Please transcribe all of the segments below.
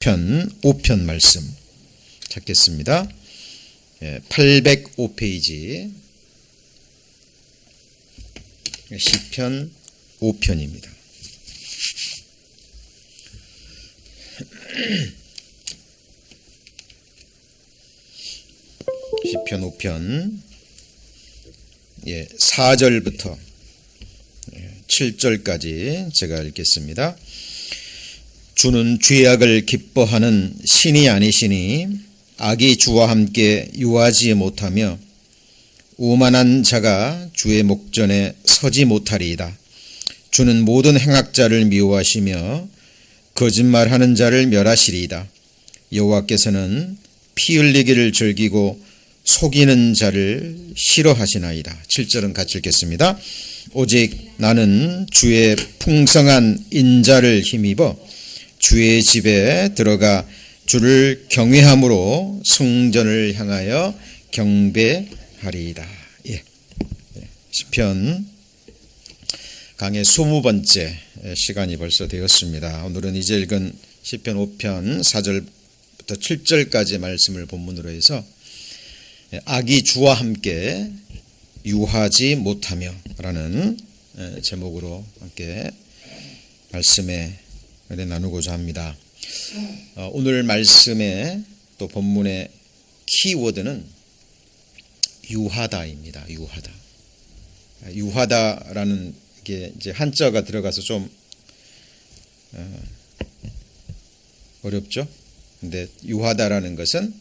편 5편 말씀 찾겠습니다. 805페이지 시편 5편입니다. 시편 5편 4절부터 7절까지 제가 읽겠습니다. 주는 죄악을 기뻐하는 신이 아니시니 악이 주와 함께 유하지 못하며 오만한 자가 주의 목전에 서지 못하리이다. 주는 모든 행악자를 미워하시며 거짓말하는 자를 멸하시리이다. 여호와께서는 피 흘리기를 즐기고 속이는 자를 싫어하시나이다. 7절은 같이 읽겠습니다. 오직 나는 주의 풍성한 인자를 힘입어 주의 집에 들어가 주를 경외함으로 성전을 향하여 경배하리이다. 시편 강의 20번째 시간이 벌써 되었습니다. 오늘은 이제 읽은 시편 5편 4절부터 7절까지 말씀을 본문으로 해서 악이 주와 함께 유하지 못하며 라는 제목으로 함께 말씀에 나누고자 합니다. 오늘 말씀의 또 본문의 키워드는 유하다입니다. 유하다라는 게 이제 한자가 들어가서 좀 어렵죠. 근데 유하다라는 것은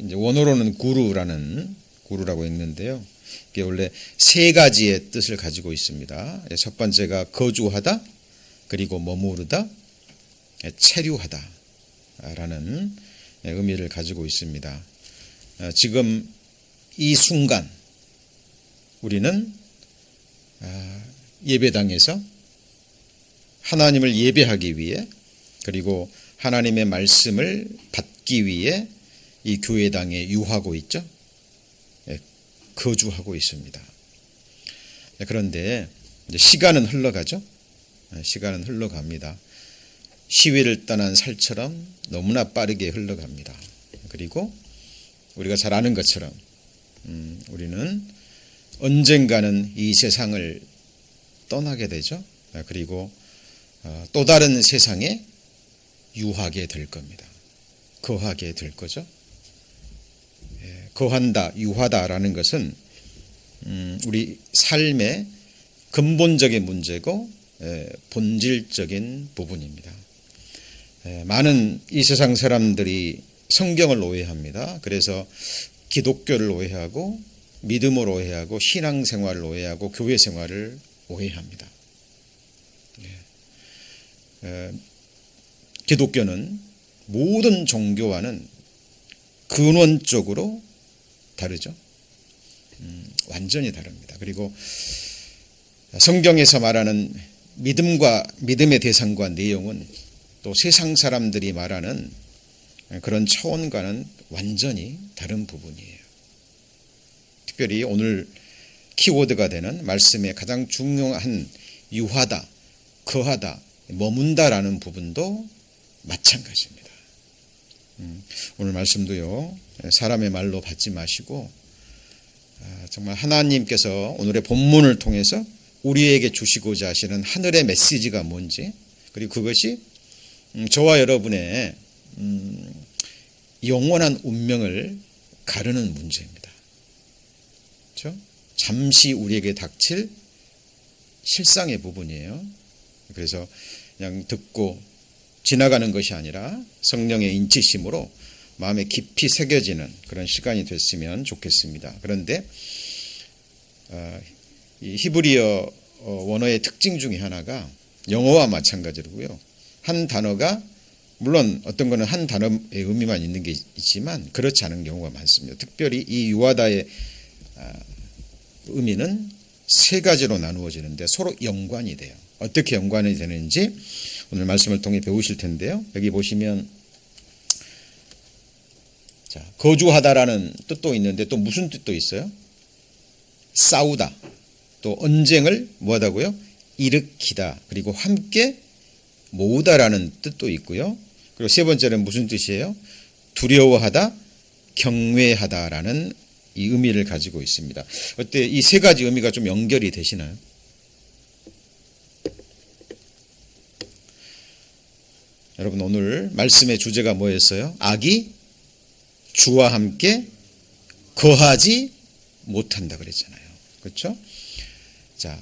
이제 원어로는 구루라고 읽는데요. 이게 원래 세 가지의 뜻을 가지고 있습니다. 첫 번째가 거주하다, 그리고 머무르다, 체류하다라는 의미를 가지고 있습니다. 지금 이 순간 우리는 예배당에서 하나님을 예배하기 위해 그리고 하나님의 말씀을 받기 위해 이 교회당에 유하고 있죠. 거주하고 있습니다. 그런데 시간은 흘러가죠. 시간은 흘러갑니다. 시위를 떠난 살처럼 너무나 빠르게 흘러갑니다. 그리고 우리가 잘 아는 것처럼 우리는 언젠가는 이 세상을 떠나게 되죠. 그리고 또 다른 세상에 유하게 될 겁니다. 거하게 될 거죠. 거한다, 유하다라는 것은 우리 삶의 근본적인 문제고 본질적인 부분입니다. 많은 이 세상 사람들이 성경을 오해합니다. 그래서 기독교를 오해하고 믿음을 오해하고 신앙생활을 오해하고 교회 생활을 오해합니다. 기독교는 모든 종교와는 근원적으로 다르죠. 완전히 다릅니다. 그리고 성경에서 말하는 믿음과 믿음의 대상과 내용은 또 세상 사람들이 말하는 그런 차원과는 완전히 다른 부분이에요. 특별히 오늘 키워드가 되는 말씀의 가장 중요한 유하다, 거하다, 머문다라는 부분도 마찬가지입니다. 오늘 말씀도요, 사람의 말로 받지 마시고 정말 하나님께서 오늘의 본문을 통해서 우리에게 주시고자 하시는 하늘의 메시지가 뭔지, 그리고 그것이 저와 여러분의 영원한 운명을 가르는 문제입니다. 그렇죠? 잠시 우리에게 닥칠 실상의 부분이에요. 그래서 그냥 듣고 지나가는 것이 아니라 성령의 인치심으로 마음에 깊이 새겨지는 그런 시간이 됐으면 좋겠습니다. 그런데 이 히브리어 원어의 특징 중에 하나가 영어와 마찬가지로고요. 한 단어가 물론 어떤 거는 한 단어의 의미만 있는 게 있지만 그렇지 않은 경우가 많습니다. 특별히 이 유하다의 의미는 세 가지로 나누어지는데 서로 연관이 돼요. 어떻게 연관이 되는지 오늘 말씀을 통해 배우실 텐데요. 여기 보시면 거주하다라는 뜻도 있는데 또 무슨 뜻도 있어요? 싸우다, 또 언쟁을 뭐하다고요? 일으키다, 그리고 함께 모으다라는 뜻도 있고요. 그리고 세 번째는 무슨 뜻이에요? 두려워하다, 경외하다라는 이 의미를 가지고 있습니다. 어때? 이 세 가지 의미가 좀 연결이 되시나요? 여러분, 오늘 말씀의 주제가 뭐였어요? 악이 주와 함께 거하지 못한다 그랬잖아요. 그렇죠? 자,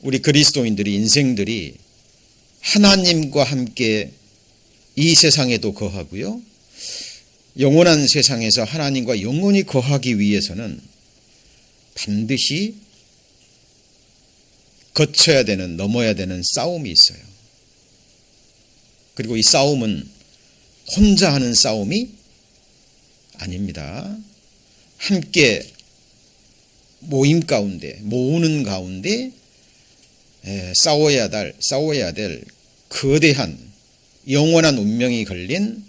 우리 그리스도인들이 인생들이 하나님과 함께 이 세상에도 거하고요, 영원한 세상에서 하나님과 영원히 거하기 위해서는 반드시 거쳐야 되는, 넘어야 되는 싸움이 있어요. 그리고 이 싸움은 혼자 하는 싸움이 아닙니다. 함께 모임 가운데, 모으는 가운데 싸워야 될 거대한 영원한 운명이 걸린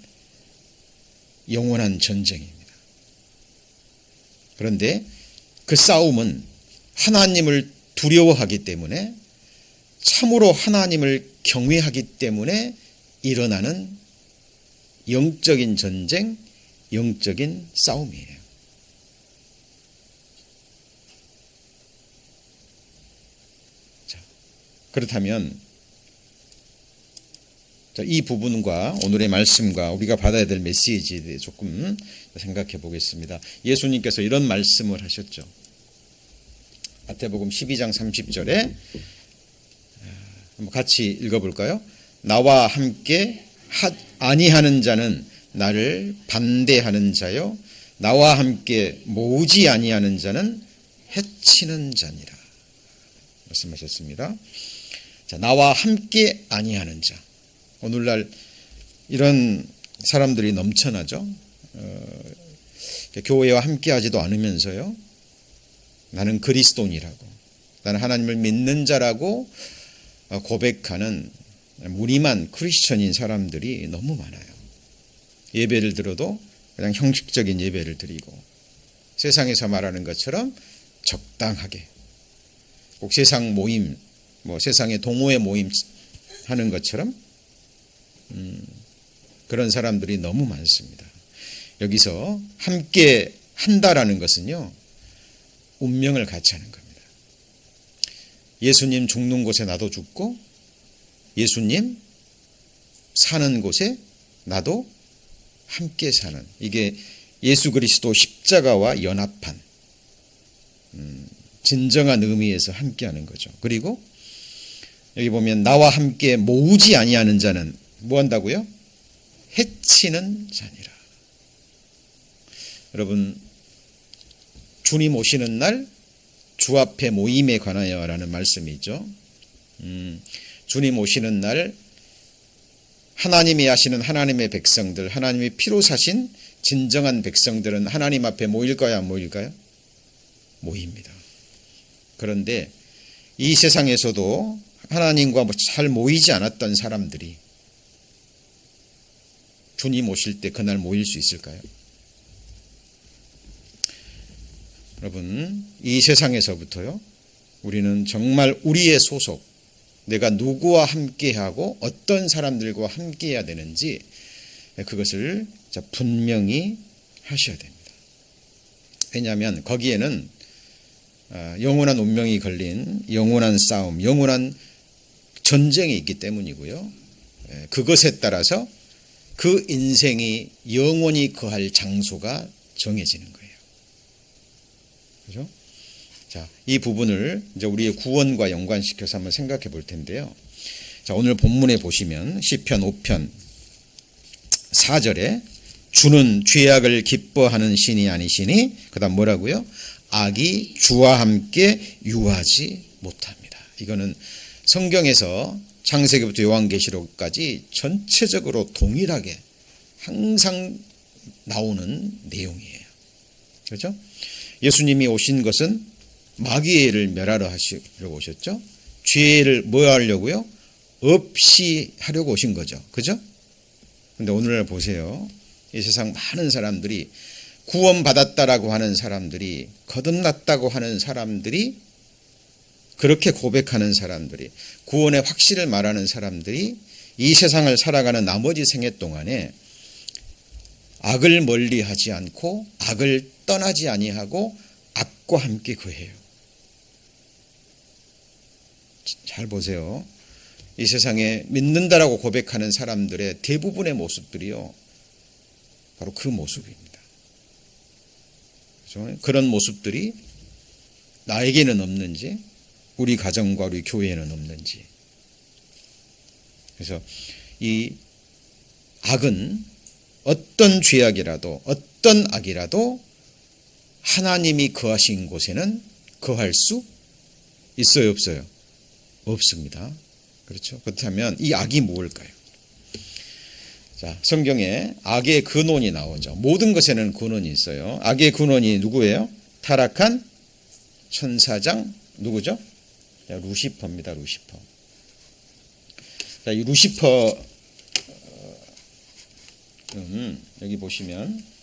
영원한 전쟁입니다. 그런데 그 싸움은 하나님을 두려워하기 때문에, 참으로 하나님을 경외하기 때문에 일어나는 영적인 전쟁, 영적인 싸움이에요. 자, 그렇다면 이 부분과 오늘의 말씀과 우리가 받아야 될 메시지에 대해 조금 생각해 보겠습니다. 예수님께서 이런 말씀을 하셨죠. 마태복음 12장 30절에 한번 같이 읽어볼까요? 나와 함께 아니하는 자는 나를 반대하는 자요, 나와 함께 모으지 아니하는 자는 해치는 자니라 말씀하셨습니다. 자, 나와 함께 아니하는 자. 오늘날 이런 사람들이 넘쳐나죠. 교회와 함께하지도 않으면서요, 나는 그리스도인이라고, 나는 하나님을 믿는 자라고 고백하는 무림한 크리스천인 사람들이 너무 많아요. 예배를 들어도 그냥 형식적인 예배를 드리고, 세상에서 말하는 것처럼 적당하게, 꼭 세상 모임, 세상의 동호회 모임 하는 것처럼 그런 사람들이 너무 많습니다. 여기서 함께 한다라는 것은요, 운명을 같이 하는 겁니다. 예수님 죽는 곳에 나도 죽고, 예수님 사는 곳에 나도 함께 사는, 이게 예수 그리스도 십자가와 연합한 진정한 의미에서 함께하는 거죠. 그리고 여기 보면 나와 함께 모으지 아니하는 자는 뭐 한다고요? 해치는 자니라. 여러분, 주님 오시는 날 주 앞에 모임에 관하여 라는 말씀이 있죠. 주님 오시는 날 하나님이 하시는 하나님의 백성들, 하나님이 피로 사신 진정한 백성들은 하나님 앞에 모일까요, 안 모일까요? 모입니다. 그런데 이 세상에서도 하나님과 잘 모이지 않았던 사람들이 주님 오실 때 그날 모일 수 있을까요? 여러분, 이 세상에서부터요, 우리는 정말 우리의 소속, 내가 누구와 함께하고 어떤 사람들과 함께해야 되는지 그것을 분명히 하셔야 됩니다. 왜냐하면 거기에는 영원한 운명이 걸린 영원한 싸움, 영원한 전쟁이 있기 때문이고요. 그것에 따라서 그 인생이 영원히 거할 장소가 정해지는 거예요. 그렇죠? 자, 이 부분을 이제 우리의 구원과 연관시켜서 한번 생각해 볼 텐데요. 자, 오늘 본문에 보시면 시편 5편 4절에 주는 죄악을 기뻐하는 신이 아니시니, 그다음 뭐라고요? 악이 주와 함께 유하지 못합니다. 이거는 성경에서 창세기부터 요한계시록까지 전체적으로 동일하게 항상 나오는 내용이에요. 그렇죠? 예수님이 오신 것은 마귀를 멸하러 하시려고 오셨죠. 죄를 뭐 하려고요? 없이 하려고 오신 거죠. 그죠? 근데 오늘날 보세요. 이 세상 많은 사람들이, 구원받았다라고 하는 사람들이, 거듭났다고 하는 사람들이, 그렇게 고백하는 사람들이, 구원의 확실을 말하는 사람들이 이 세상을 살아가는 나머지 생애 동안에 악을 멀리하지 않고 악을 떠나지 아니하고 악과 함께 거해요. 잘 보세요. 이 세상에 믿는다라고 고백하는 사람들의 대부분의 모습들이요, 바로 그 모습입니다. 그렇죠? 그런 모습들이 나에게는 없는지, 우리 가정과 우리 교회에는 없는지. 그래서 이 악은 어떤 죄악이라도 어떤 악이라도 하나님이 거하신 곳에는 거할 수 있어요, 없어요? 없습니다. 그렇죠? 그렇다면 이 악이 무엇일까요? 자, 성경에 악의 근원이 나오죠. 모든 것에는 근원이 있어요. 악의 근원이 누구예요? 타락한 천사장 누구죠? 자, 루시퍼입니다. 루시퍼. 자, 이 루시퍼 여기 보시면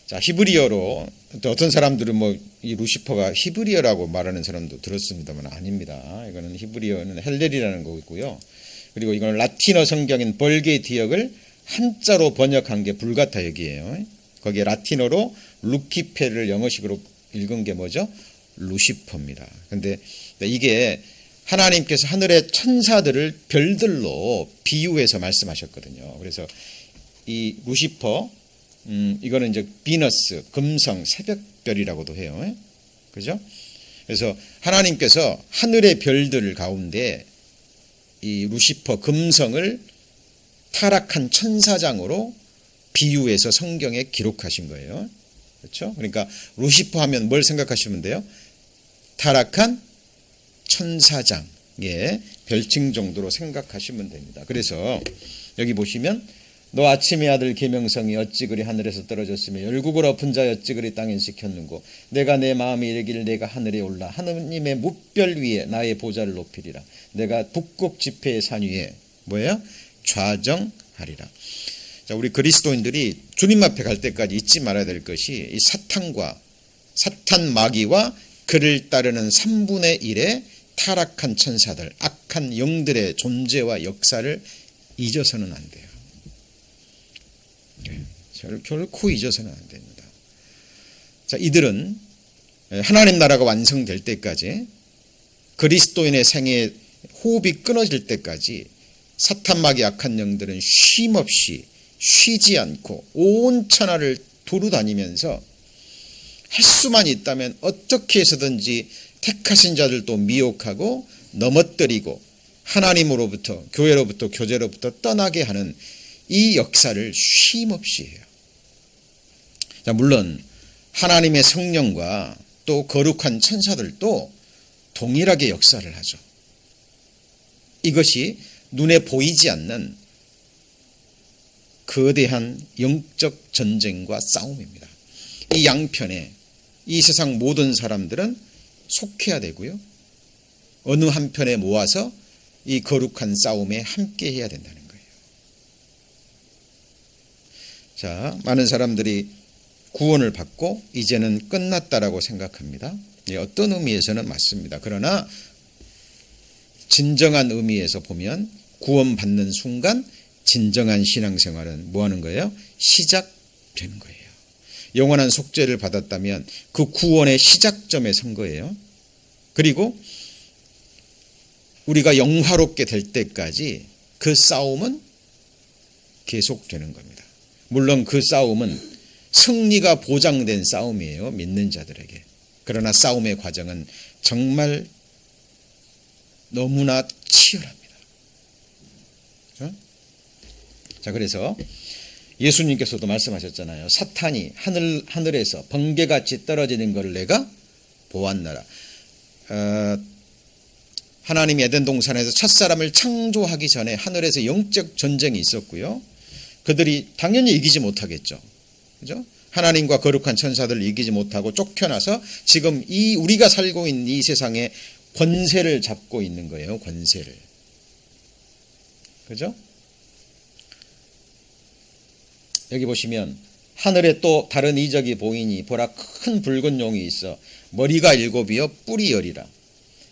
자, 히브리어로 어떤 사람들은 뭐 이 루시퍼가 히브리어라고 말하는 사람도 들었습니다만 아닙니다. 이거는 히브리어는 헬렐이라는 거고요. 그리고 이거는 라틴어 성경인 벌게 디역을 한자로 번역한 게 불가타 여기예요. 거기에 라틴어로 루키페를 영어식으로 읽은 게 뭐죠? 루시퍼입니다. 근데 이게 하나님께서 하늘의 천사들을 별들로 비유해서 말씀하셨거든요. 그래서 이 루시퍼 이거는 이제 비너스, 금성, 새벽별이라고도 해요. 그죠? 그래서 하나님께서 하늘의 별들 가운데 이 루시퍼 금성을 타락한 천사장으로 비유해서 성경에 기록하신 거예요. 그렇죠? 그러니까 루시퍼 하면 뭘 생각하시면 돼요? 타락한 천사장의 별칭 정도로 생각하시면 됩니다. 그래서 여기 보시면 너 아침의 아들 계명성이 어찌 그리 하늘에서 떨어졌으며 열국을 엎은 자 어찌 그리 땅에 지켰는고 내가 내 마음에 이르기를 내가 하늘에 올라 하느님의 뭇별 위에 나의 보좌를 높이리라. 내가 북극 지폐의 산 위에 뭐예요? 좌정하리라. 자, 우리 그리스도인들이 주님 앞에 갈 때까지 잊지 말아야 될 것이 이 사탄 마귀와 그를 따르는 3분의 1의 타락한 천사들, 악한 영들의 존재와 역사를 잊어서는 안 돼요. 결코 잊어서는 안 됩니다. 자, 이들은 하나님 나라가 완성될 때까지 그리스도인의 생애 호흡이 끊어질 때까지 사탄 마귀 악한 영들은 쉼없이 쉬지 않고 온 천하를 두루다니면서 할 수만 있다면 어떻게 해서든지 택하신 자들도 미혹하고 넘어뜨리고 하나님으로부터 교회로부터 교제로부터 떠나게 하는 이 역사를 쉼없이 해요. 자, 물론 하나님의 성령과 또 거룩한 천사들도 동일하게 역사를 하죠. 이것이 눈에 보이지 않는 거대한 영적 전쟁과 싸움입니다. 이 양편에 이 세상 모든 사람들은 속해야 되고요. 어느 한편에 모아서 이 거룩한 싸움에 함께 해야 된다는 거예요. 자, 많은 사람들이 구원을 받고 이제는 끝났다라고 생각합니다. 어떤 의미에서는 맞습니다. 그러나 진정한 의미에서 보면 구원받는 순간 진정한 신앙생활은 뭐 하는 거예요? 시작되는 거예요. 영원한 속죄를 받았다면 그 구원의 시작점에 선 거예요. 그리고 우리가 영화롭게 될 때까지 그 싸움은 계속되는 겁니다. 물론 그 싸움은 승리가 보장된 싸움이에요. 믿는 자들에게. 그러나 싸움의 과정은 정말 너무나 치열합니다. 자, 그래서 예수님께서도 말씀하셨잖아요. 사탄이 하늘에서 번개같이 떨어지는 것을 내가 보았노라. 하나님이 에덴 동산에서 첫사람을 창조하기 전에 하늘에서 영적 전쟁이 있었고요. 그들이 당연히 이기지 못하겠죠. 그죠? 하나님과 거룩한 천사들을 이기지 못하고 쫓겨나서 지금 이 우리가 살고 있는 이 세상에 권세를 잡고 있는 거예요. 권세를. 그죠? 여기 보시면 하늘에 또 다른 이적이 보이니 보라 큰 붉은 용이 있어 머리가 7이요 뿔이 10이라.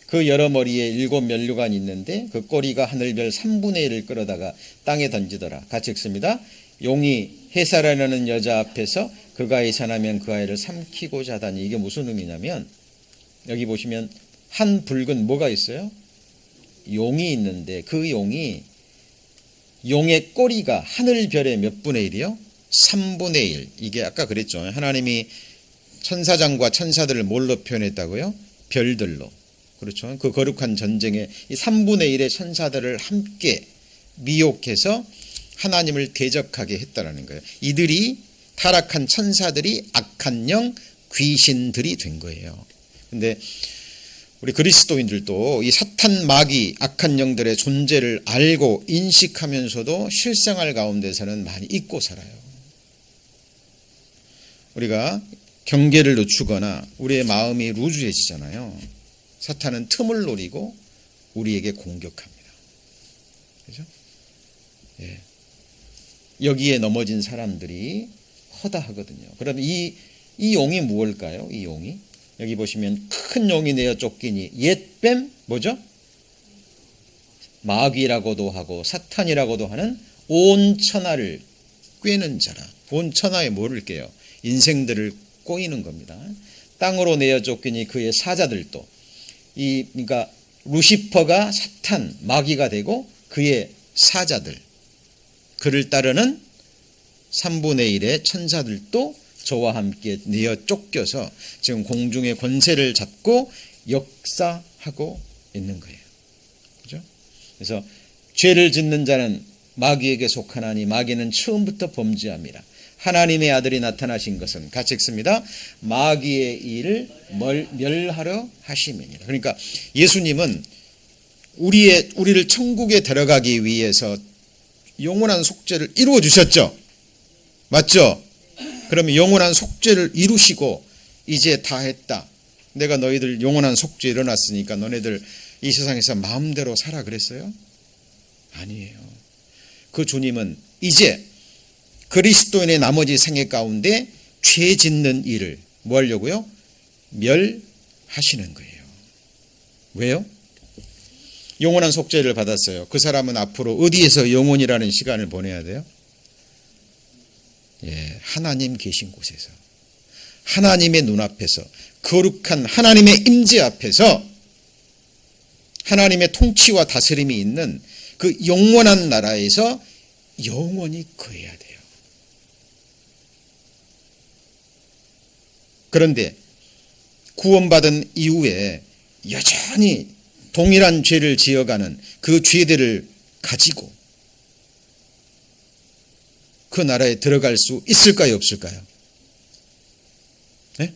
그 여러 머리에 7 면류관이 있는데 그 꼬리가 하늘별 3분의 1을 끌어다가 땅에 던지더라. 같이 읽습니다. 용이 헤사라는 여자 앞에서 그가 이산하면 그 아이를 삼키고자 하다니. 이게 무슨 의미냐면 여기 보시면 한 붉은 뭐가 있어요? 용이 있는데 그 용의 꼬리가 하늘별의 몇 분의 1이요? 3분의 1. 이게 아까 그랬죠. 하나님이 천사장과 천사들을 뭘로 표현했다고요? 별들로. 그렇죠. 그 거룩한 전쟁에 이 3분의 1의 천사들을 함께 미혹해서 하나님을 대적하게 했다라는 거예요. 이들이 타락한 천사들이 악한 영, 귀신들이 된 거예요. 근데 우리 그리스도인들도 이 사탄, 마귀, 악한 영들의 존재를 알고 인식하면서도 실생활 가운데서는 많이 잊고 살아요. 우리가 경계를 늦추거나 우리의 마음이 루즈해지잖아요. 사탄은 틈을 노리고 우리에게 공격합니다. 그렇죠? 예. 여기에 넘어진 사람들이 허다하거든요. 그럼 이 용이 무엇일까요? 이 용이 여기 보시면 큰 용이 내어 쫓기니 옛뱀 뭐죠? 마귀라고도 하고 사탄이라고도 하는 온 천하를 꿰는 자라. 온 천하에 뭐를 꿰요? 인생들을 꼬이는 겁니다. 땅으로 내어 쫓기니 그의 사자들도 그러니까 루시퍼가 사탄 마귀가 되고 그의 사자들 그를 따르는 3분의 1의 천사들도 저와 함께 내어 쫓겨서 지금 공중의 권세를 잡고 역사하고 있는 거예요. 그죠? 그래서 죄를 짓는 자는 마귀에게 속하나니 마귀는 처음부터 범죄함이라. 하나님의 아들이 나타나신 것은 같이 읽습니다. 마귀의 일을 멸하려 하심이니라. 그러니까 예수님은 우리를 천국에 데려가기 위해서 영원한 속죄를 이루어 주셨죠. 맞죠? 그러면 영원한 속죄를 이루시고 이제 다 했다. 내가 너희들 영원한 속죄 일어났으니까 너네들 이 세상에서 마음대로 살아 그랬어요? 아니에요. 그 주님은 이제 그리스도인의 나머지 생애 가운데 죄 짓는 일을 뭐 하려고요? 멸하시는 거예요. 왜요? 영원한 속죄를 받았어요. 그 사람은 앞으로 어디에서 영원이라는 시간을 보내야 돼요? 예, 하나님 계신 곳에서 하나님의 눈앞에서 거룩한 하나님의 임재 앞에서 하나님의 통치와 다스림이 있는 그 영원한 나라에서 영원히 거해야 돼요. 그런데 구원받은 이후에 여전히 동일한 죄를 지어가는 그 죄들을 가지고 그 나라에 들어갈 수 있을까요? 없을까요? 네?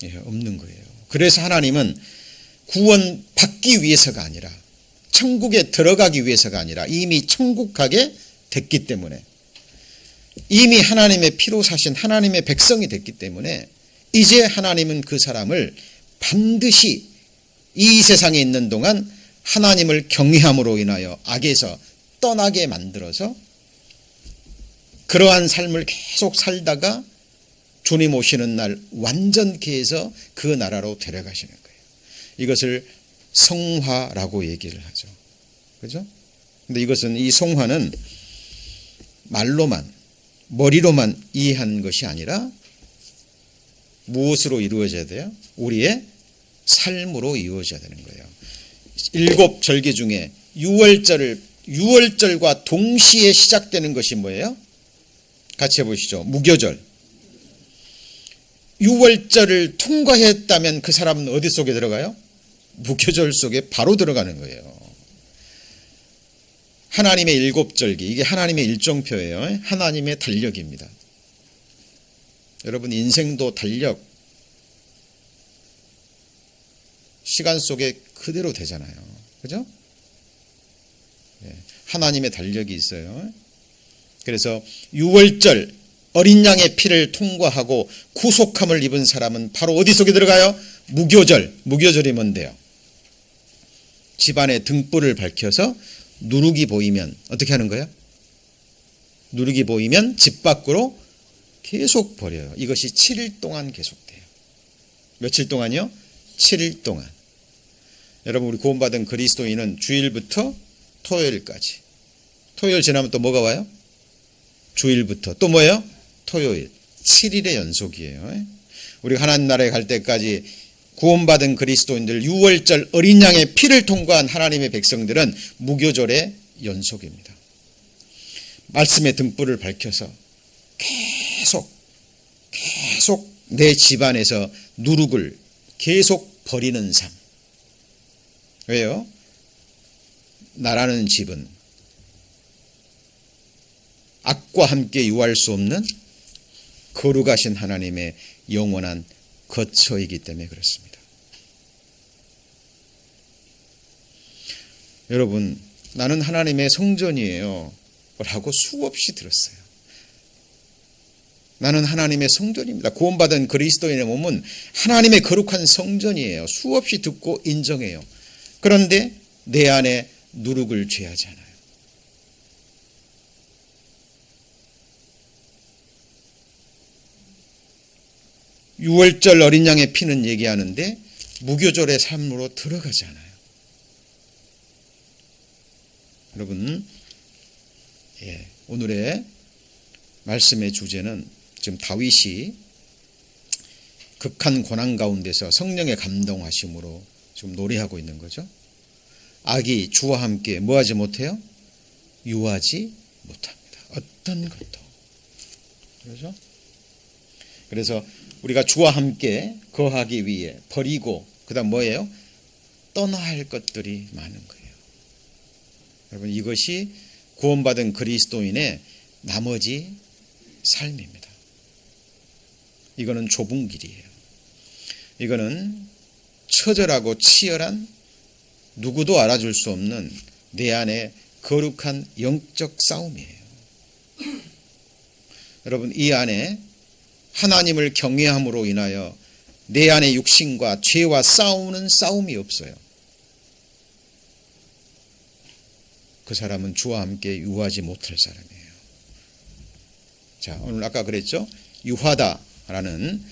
예, 없는 거예요. 그래서 하나님은 구원받기 위해서가 아니라 천국에 들어가기 위해서가 아니라 이미 천국 가게 됐기 때문에 이미 하나님의 피로 사신 하나님의 백성이 됐기 때문에 이제 하나님은 그 사람을 반드시 이 세상에 있는 동안 하나님을 경외함으로 인하여 악에서 떠나게 만들어서 그러한 삶을 계속 살다가 주님 오시는 날 완전케 해서 그 나라로 데려가시는 거예요. 이것을 성화라고 얘기를 하죠. 그죠? 근데 이것은 이 성화는 말로만 머리로만 이해한 것이 아니라 무엇으로 이루어져야 돼요? 우리의 삶으로 이루어져야 되는 거예요. 7 절기 중에 유월절과 동시에 시작되는 것이 뭐예요? 같이 해보시죠. 무교절. 유월절을 통과했다면 그 사람은 어디 속에 들어가요? 무교절 속에 바로 들어가는 거예요. 하나님의 7절기, 이게 하나님의 일정표예요. 하나님의 달력입니다. 여러분 인생도 달력, 시간 속에 그대로 되잖아요. 그죠? 하나님의 달력이 있어요. 그래서 유월절 어린 양의 피를 통과하고 구속함을 입은 사람은 바로 어디 속에 들어가요? 무교절. 무교절이 뭔데요? 집안의 등불을 밝혀서 누룩이 보이면 어떻게 하는 거예요? 누룩이 보이면 집 밖으로 계속 버려요. 이것이 7일 동안 계속돼요. 며칠 동안요? 7일 동안. 여러분, 우리 구원받은 그리스도인은 주일부터 토요일까지. 토요일 지나면 또 뭐가 와요? 주일부터 또 뭐예요? 토요일. 7일의 연속이에요. 우리가 하나님 나라에 갈 때까지 구원받은 그리스도인들 6월절 어린 양의 피를 통과한 하나님의 백성들은 무교절의 연속입니다. 말씀의 등불을 밝혀서 계속 내 집안에서 누룩을 계속 버리는 삶. 왜요? 나라는 집은 악과 함께 유할 수 없는 거룩하신 하나님의 영원한 거처이기 때문에 그렇습니다. 여러분, 나는 하나님의 성전이에요 라고 수없이 들었어요. 나는 하나님의 성전입니다. 구원받은 그리스도인의 몸은 하나님의 거룩한 성전이에요. 수없이 듣고 인정해요. 그런데 내 안에 누룩을 죄하지 않아요. 유월절 어린 양의 피는 얘기하는데 무교절의 삶으로 들어가지 않아요. 여러분, 오늘의 말씀의 주제는 지금 다윗이 극한 고난 가운데서 성령의 감동하심으로 지금 노래하고 있는 거죠. 악이 주와 함께 뭐하지 못해요? 유하지 못합니다. 어떤 것도. 그렇죠? 그래서 우리가 주와 함께 거하기 위해 버리고 그다음 뭐예요? 떠나야 할 것들이 많은 거예요. 여러분, 이것이 구원받은 그리스도인의 나머지 삶입니다. 이거는 좁은 길이에요. 이거는 처절하고 치열한 누구도 알아줄 수 없는 내 안에 거룩한 영적 싸움이에요. 여러분, 이 안에 하나님을 경외함으로 인하여 내 안의 육신과 죄와 싸우는 싸움이 없어요. 그 사람은 주와 함께 유하지 못할 사람이에요. 자, 오늘 아까 그랬죠? 유하다라는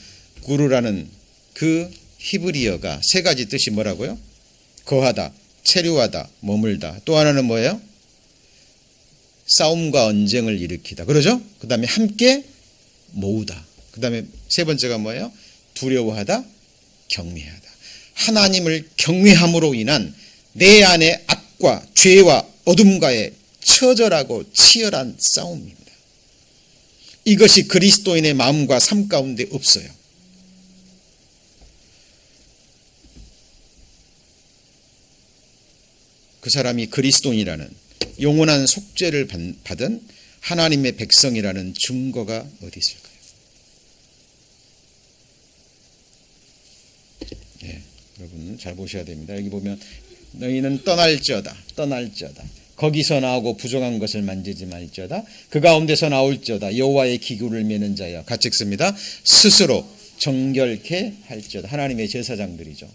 구르라는 그 히브리어가 세 가지 뜻이 뭐라고요? 거하다, 체류하다, 머물다. 또 하나는 뭐예요? 싸움과 언쟁을 일으키다. 그러죠? 그 다음에 함께 모으다. 그 다음에 세 번째가 뭐예요? 두려워하다, 경외하다. 하나님을 경외함으로 인한 내 안의 악과 죄와 어둠과의 처절하고 치열한 싸움입니다. 이것이 그리스도인의 마음과 삶 가운데 없어요. 그 사람이 그리스도인이라는 영원한 속죄를 받은 하나님의 백성이라는 증거가 어디 있을까요? 여러분 잘 보셔야 됩니다. 여기 보면 너희는 떠날지어다. 거기서 나오고 부정한 것을 만지지 말지어다. 그 가운데서 나올지어다. 여호와의 기구를 메는 자여. 같이 읽습니다. 스스로 정결케 할지어다. 하나님의 제사장들이죠.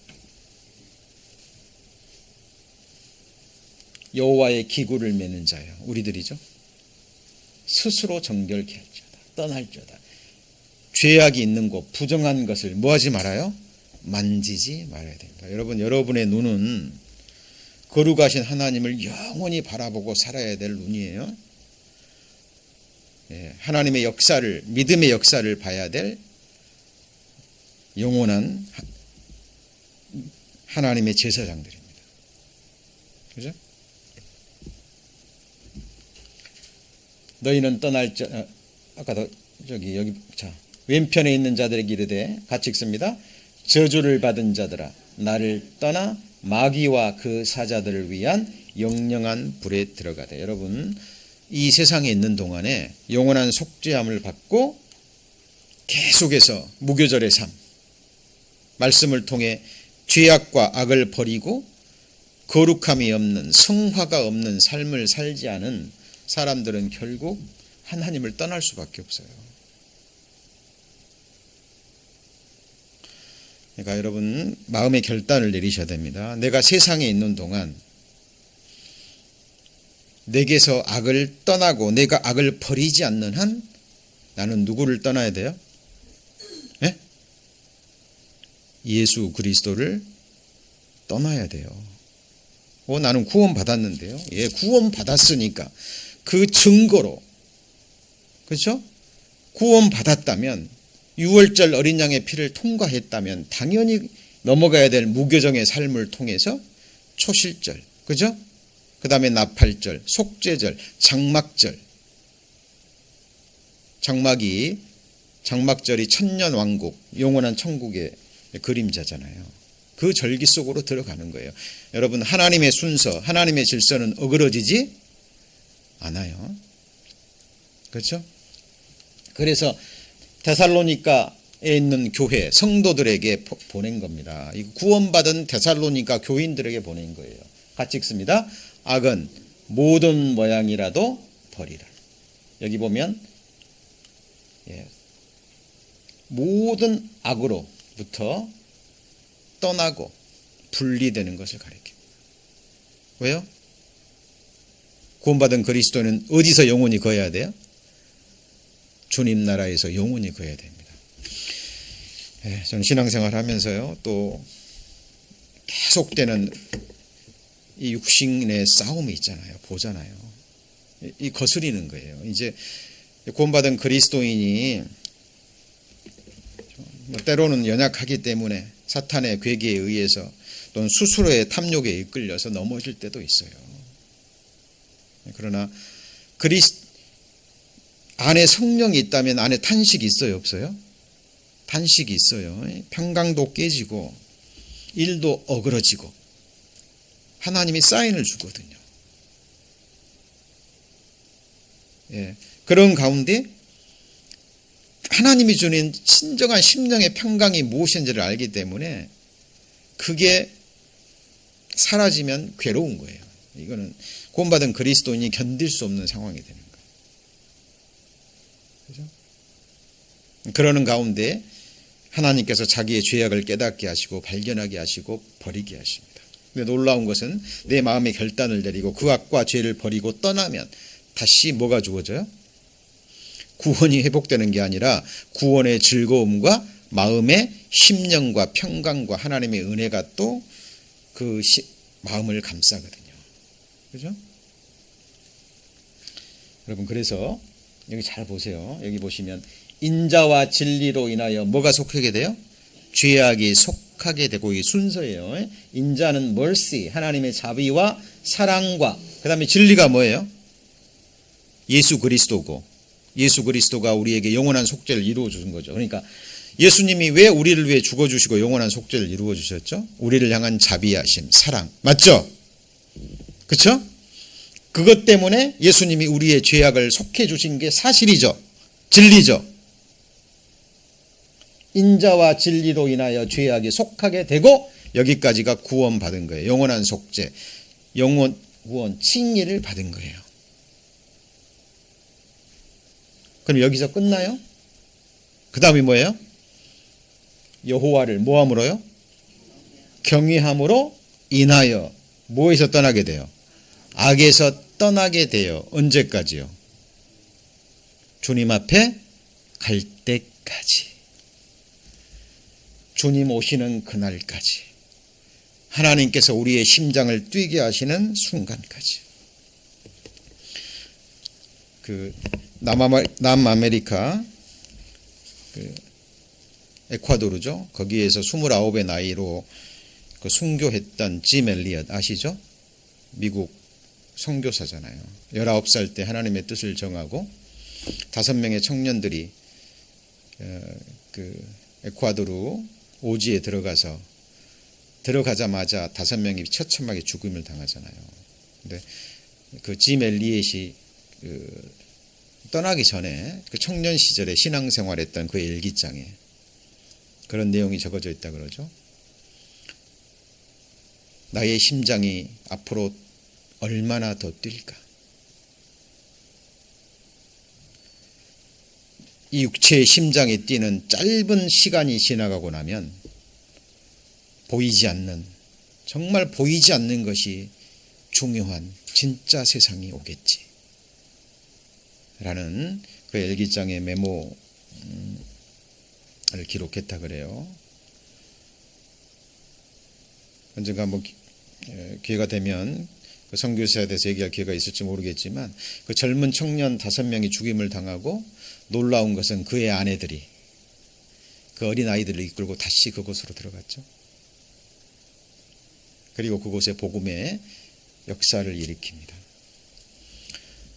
여호와의 기구를 메는 자여. 우리들이죠. 스스로 정결케 할지어다. 떠날지어다. 죄악이 있는 곳, 부정한 것을 뭐하지 말아요? 만지지 말아야 됩니다. 여러분, 여러분의 눈은 거룩하신 하나님을 영원히 바라보고 살아야 될 눈이에요. 하나님의 역사를, 믿음의 역사를 봐야 될 영원한 하나님의 제사장들입니다. 그죠? 너희는 아까도 여기 자, 왼편에 있는 자들에게 이르되 같이 읽습니다. 저주를 받은 자들아, 나를 떠나 마귀와 그 사자들을 위한 영영한 불에 들어가되. 여러분, 이 세상에 있는 동안에 영원한 속죄함을 받고 계속해서 무교절의 삶, 말씀을 통해 죄악과 악을 버리고 거룩함이 없는, 성화가 없는 삶을 살지 않은 사람들은 결국 하나님을 떠날 수밖에 없어요. 그러니까 여러분, 마음의 결단을 내리셔야 됩니다. 내가 세상에 있는 동안 내게서 악을 떠나고 내가 악을 버리지 않는 한 나는 누구를 떠나야 돼요? 예? 예수 그리스도를 떠나야 돼요. 나는 구원 받았는데요. 예, 구원 받았으니까 그 증거로, 그렇죠? 구원 받았다면 6월절 어린 양의 피를 통과했다면 당연히 넘어가야 될 무교정의 삶을 통해서 초실절, 그죠? 그 다음에 나팔절, 속죄절, 장막절. 장막절이 천년왕국, 영원한 천국의 그림자잖아요. 그 절기 속으로 들어가는 거예요. 여러분, 하나님의 순서, 하나님의 질서는 어그러지지 않아요. 그렇죠? 그래서 데살로니가에 있는 교회 성도들에게 보낸 겁니다. 이 구원받은 데살로니가 교인들에게 보낸 거예요. 같이 읽습니다. 악은 모든 모양이라도 버리라. 여기 보면 모든 악으로부터 떠나고 분리되는 것을 가리킵니다. 왜요? 구원받은 그리스도는 어디서 영원히 거해야 돼요? 주님 나라에서 영원히 거해야 됩니다. 저는 신앙생활 하면서요, 또 계속되는 이 육신의 싸움이 있잖아요. 보잖아요. 이 거스리는 거예요. 이제 구원받은 그리스도인이 때로는 연약하기 때문에 사탄의 괴계에 의해서 또는 스스로의 탐욕에 이끌려서 넘어질 때도 있어요. 그러나 안에 성령이 있다면 안에 탄식이 있어요, 없어요? 탄식이 있어요. 평강도 깨지고 일도 어그러지고 하나님이 사인을 주거든요. 그런 가운데 하나님이 주는 진정한 심령의 평강이 무엇인지를 알기 때문에 그게 사라지면 괴로운 거예요. 이거는 구원받은 그리스도인이 견딜 수 없는 상황이 되는 거예요. 그렇죠? 그러는 가운데 하나님께서 자기의 죄악을 깨닫게 하시고 발견하게 하시고 버리게 하십니다. 근데 놀라운 것은 내 마음의 결단을 내리고 그 악과 죄를 버리고 떠나면 다시 뭐가 주어져요? 구원이 회복되는 게 아니라 구원의 즐거움과 마음의 심령과 평강과 하나님의 은혜가 또 그 마음을 감싸거든요. 그죠? 여러분, 그래서 여기 잘 보세요. 여기 보시면 인자와 진리로 인하여 뭐가 속하게 돼요? 죄악이 속하게 되고, 이 순서예요. 인자는 mercy, 하나님의 자비와 사랑과, 그 다음에 진리가 뭐예요? 예수 그리스도고, 예수 그리스도가 우리에게 영원한 속죄를 이루어 주신 거죠. 그러니까 예수님이 왜 우리를 위해 죽어주시고 영원한 속죄를 이루어 주셨죠? 우리를 향한 자비하심, 사랑, 맞죠? 그렇죠? 그것 때문에 예수님이 우리의 죄악을 속해 주신 게 사실이죠. 진리죠. 인자와 진리로 인하여 죄악이 속하게 되고 여기까지가 구원받은 거예요. 영원한 속죄, 구원, 칭의를 받은 거예요. 그럼 여기서 끝나요? 그 다음이 뭐예요? 여호와를 뭐함으로요? 경외함으로 인하여 뭐에서 떠나게 돼요? 악에서 떠나게 돼요. 언제까지요? 주님 앞에 갈 때까지. 주님 오시는 그날까지. 하나님께서 우리의 심장을 뛰게 하시는 순간까지. 남아메리카 에콰도르죠. 거기에서 29의 나이로 순교했던 짐 엘리엇 아시죠? 미국 선교사잖아요. 19살 때 하나님의 뜻을 정하고 5명의 청년들이 에콰도르 오지에 들어가자마자 5명이 처참하게 죽음을 당하잖아요. 근데 그 짐 엘리엇이 떠나기 전에 그 청년 시절에 신앙생활했던 그 일기장에 그런 내용이 적어져 있다 그러죠. 나의 심장이 앞으로 얼마나 더 뛸까? 이 육체의 심장이 뛰는 짧은 시간이 지나가고 나면 보이지 않는, 정말 보이지 않는 것이 중요한 진짜 세상이 오겠지 라는 그 일기장의 메모를 기록했다 그래요. 언젠가 기회가 되면 그 선교사에 대해서 얘기할 기회가 있을지 모르겠지만 그 젊은 청년 5명이 죽임을 당하고 놀라운 것은 그의 아내들이 그 어린 아이들을 이끌고 다시 그곳으로 들어갔죠. 그리고 그곳에 복음의 역사를 일으킵니다.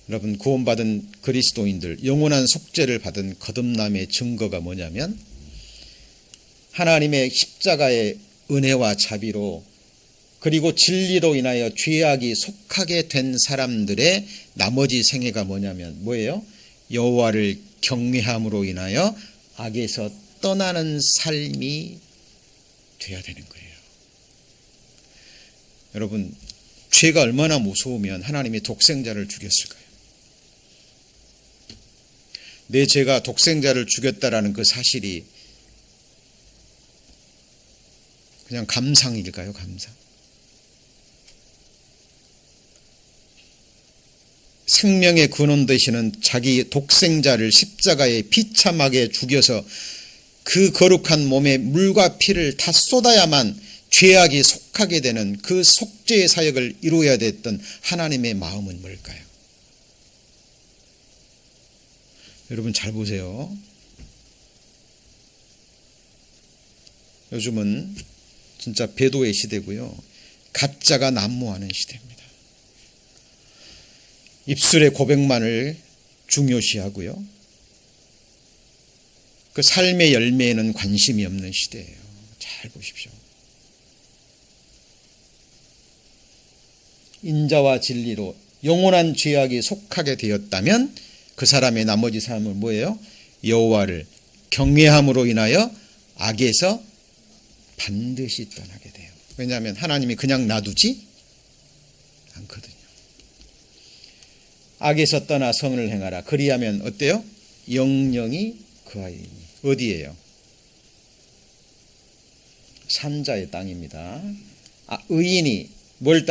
여러분, 구원받은 그리스도인들, 영원한 속죄를 받은 거듭남의 증거가 뭐냐면 하나님의 십자가의 은혜와 자비로 그리고 진리로 인하여 죄악이 속하게 된 사람들의 나머지 생애가 뭐냐면 뭐예요? 여호와를 경외함으로 인하여 악에서 떠나는 삶이 돼야 되는 거예요. 여러분, 죄가 얼마나 무서우면 하나님이 독생자를 죽였을까요? 내 죄가 독생자를 죽였다라는 그 사실이 그냥 감상일까요? 감상. 생명의 근원 되시는 자기 독생자를 십자가에 비참하게 죽여서 그 거룩한 몸에 물과 피를 다 쏟아야만 죄악이 속하게 되는 그 속죄의 사역을 이루어야 됐던 하나님의 마음은 뭘까요? 여러분 잘 보세요. 요즘은 진짜 배도의 시대고요. 가짜가 난무하는 시대입니다. 입술의 고백만을 중요시하고요. 그 삶의 열매에는 관심이 없는 시대예요. 잘 보십시오. 인자와 진리로 영원한 죄악이 속하게 되었다면 그 사람의 나머지 삶은 뭐예요? 여호와를 경외함으로 인하여 악에서 반드시 떠나게 돼요. 왜냐하면 하나님이 그냥 놔두지 않거든요. 악에서 떠나 선을 행하라. 그리하면 어때요? 영영이 그하이니. 어디예요? 산자의 땅입니다. 의인이 뭘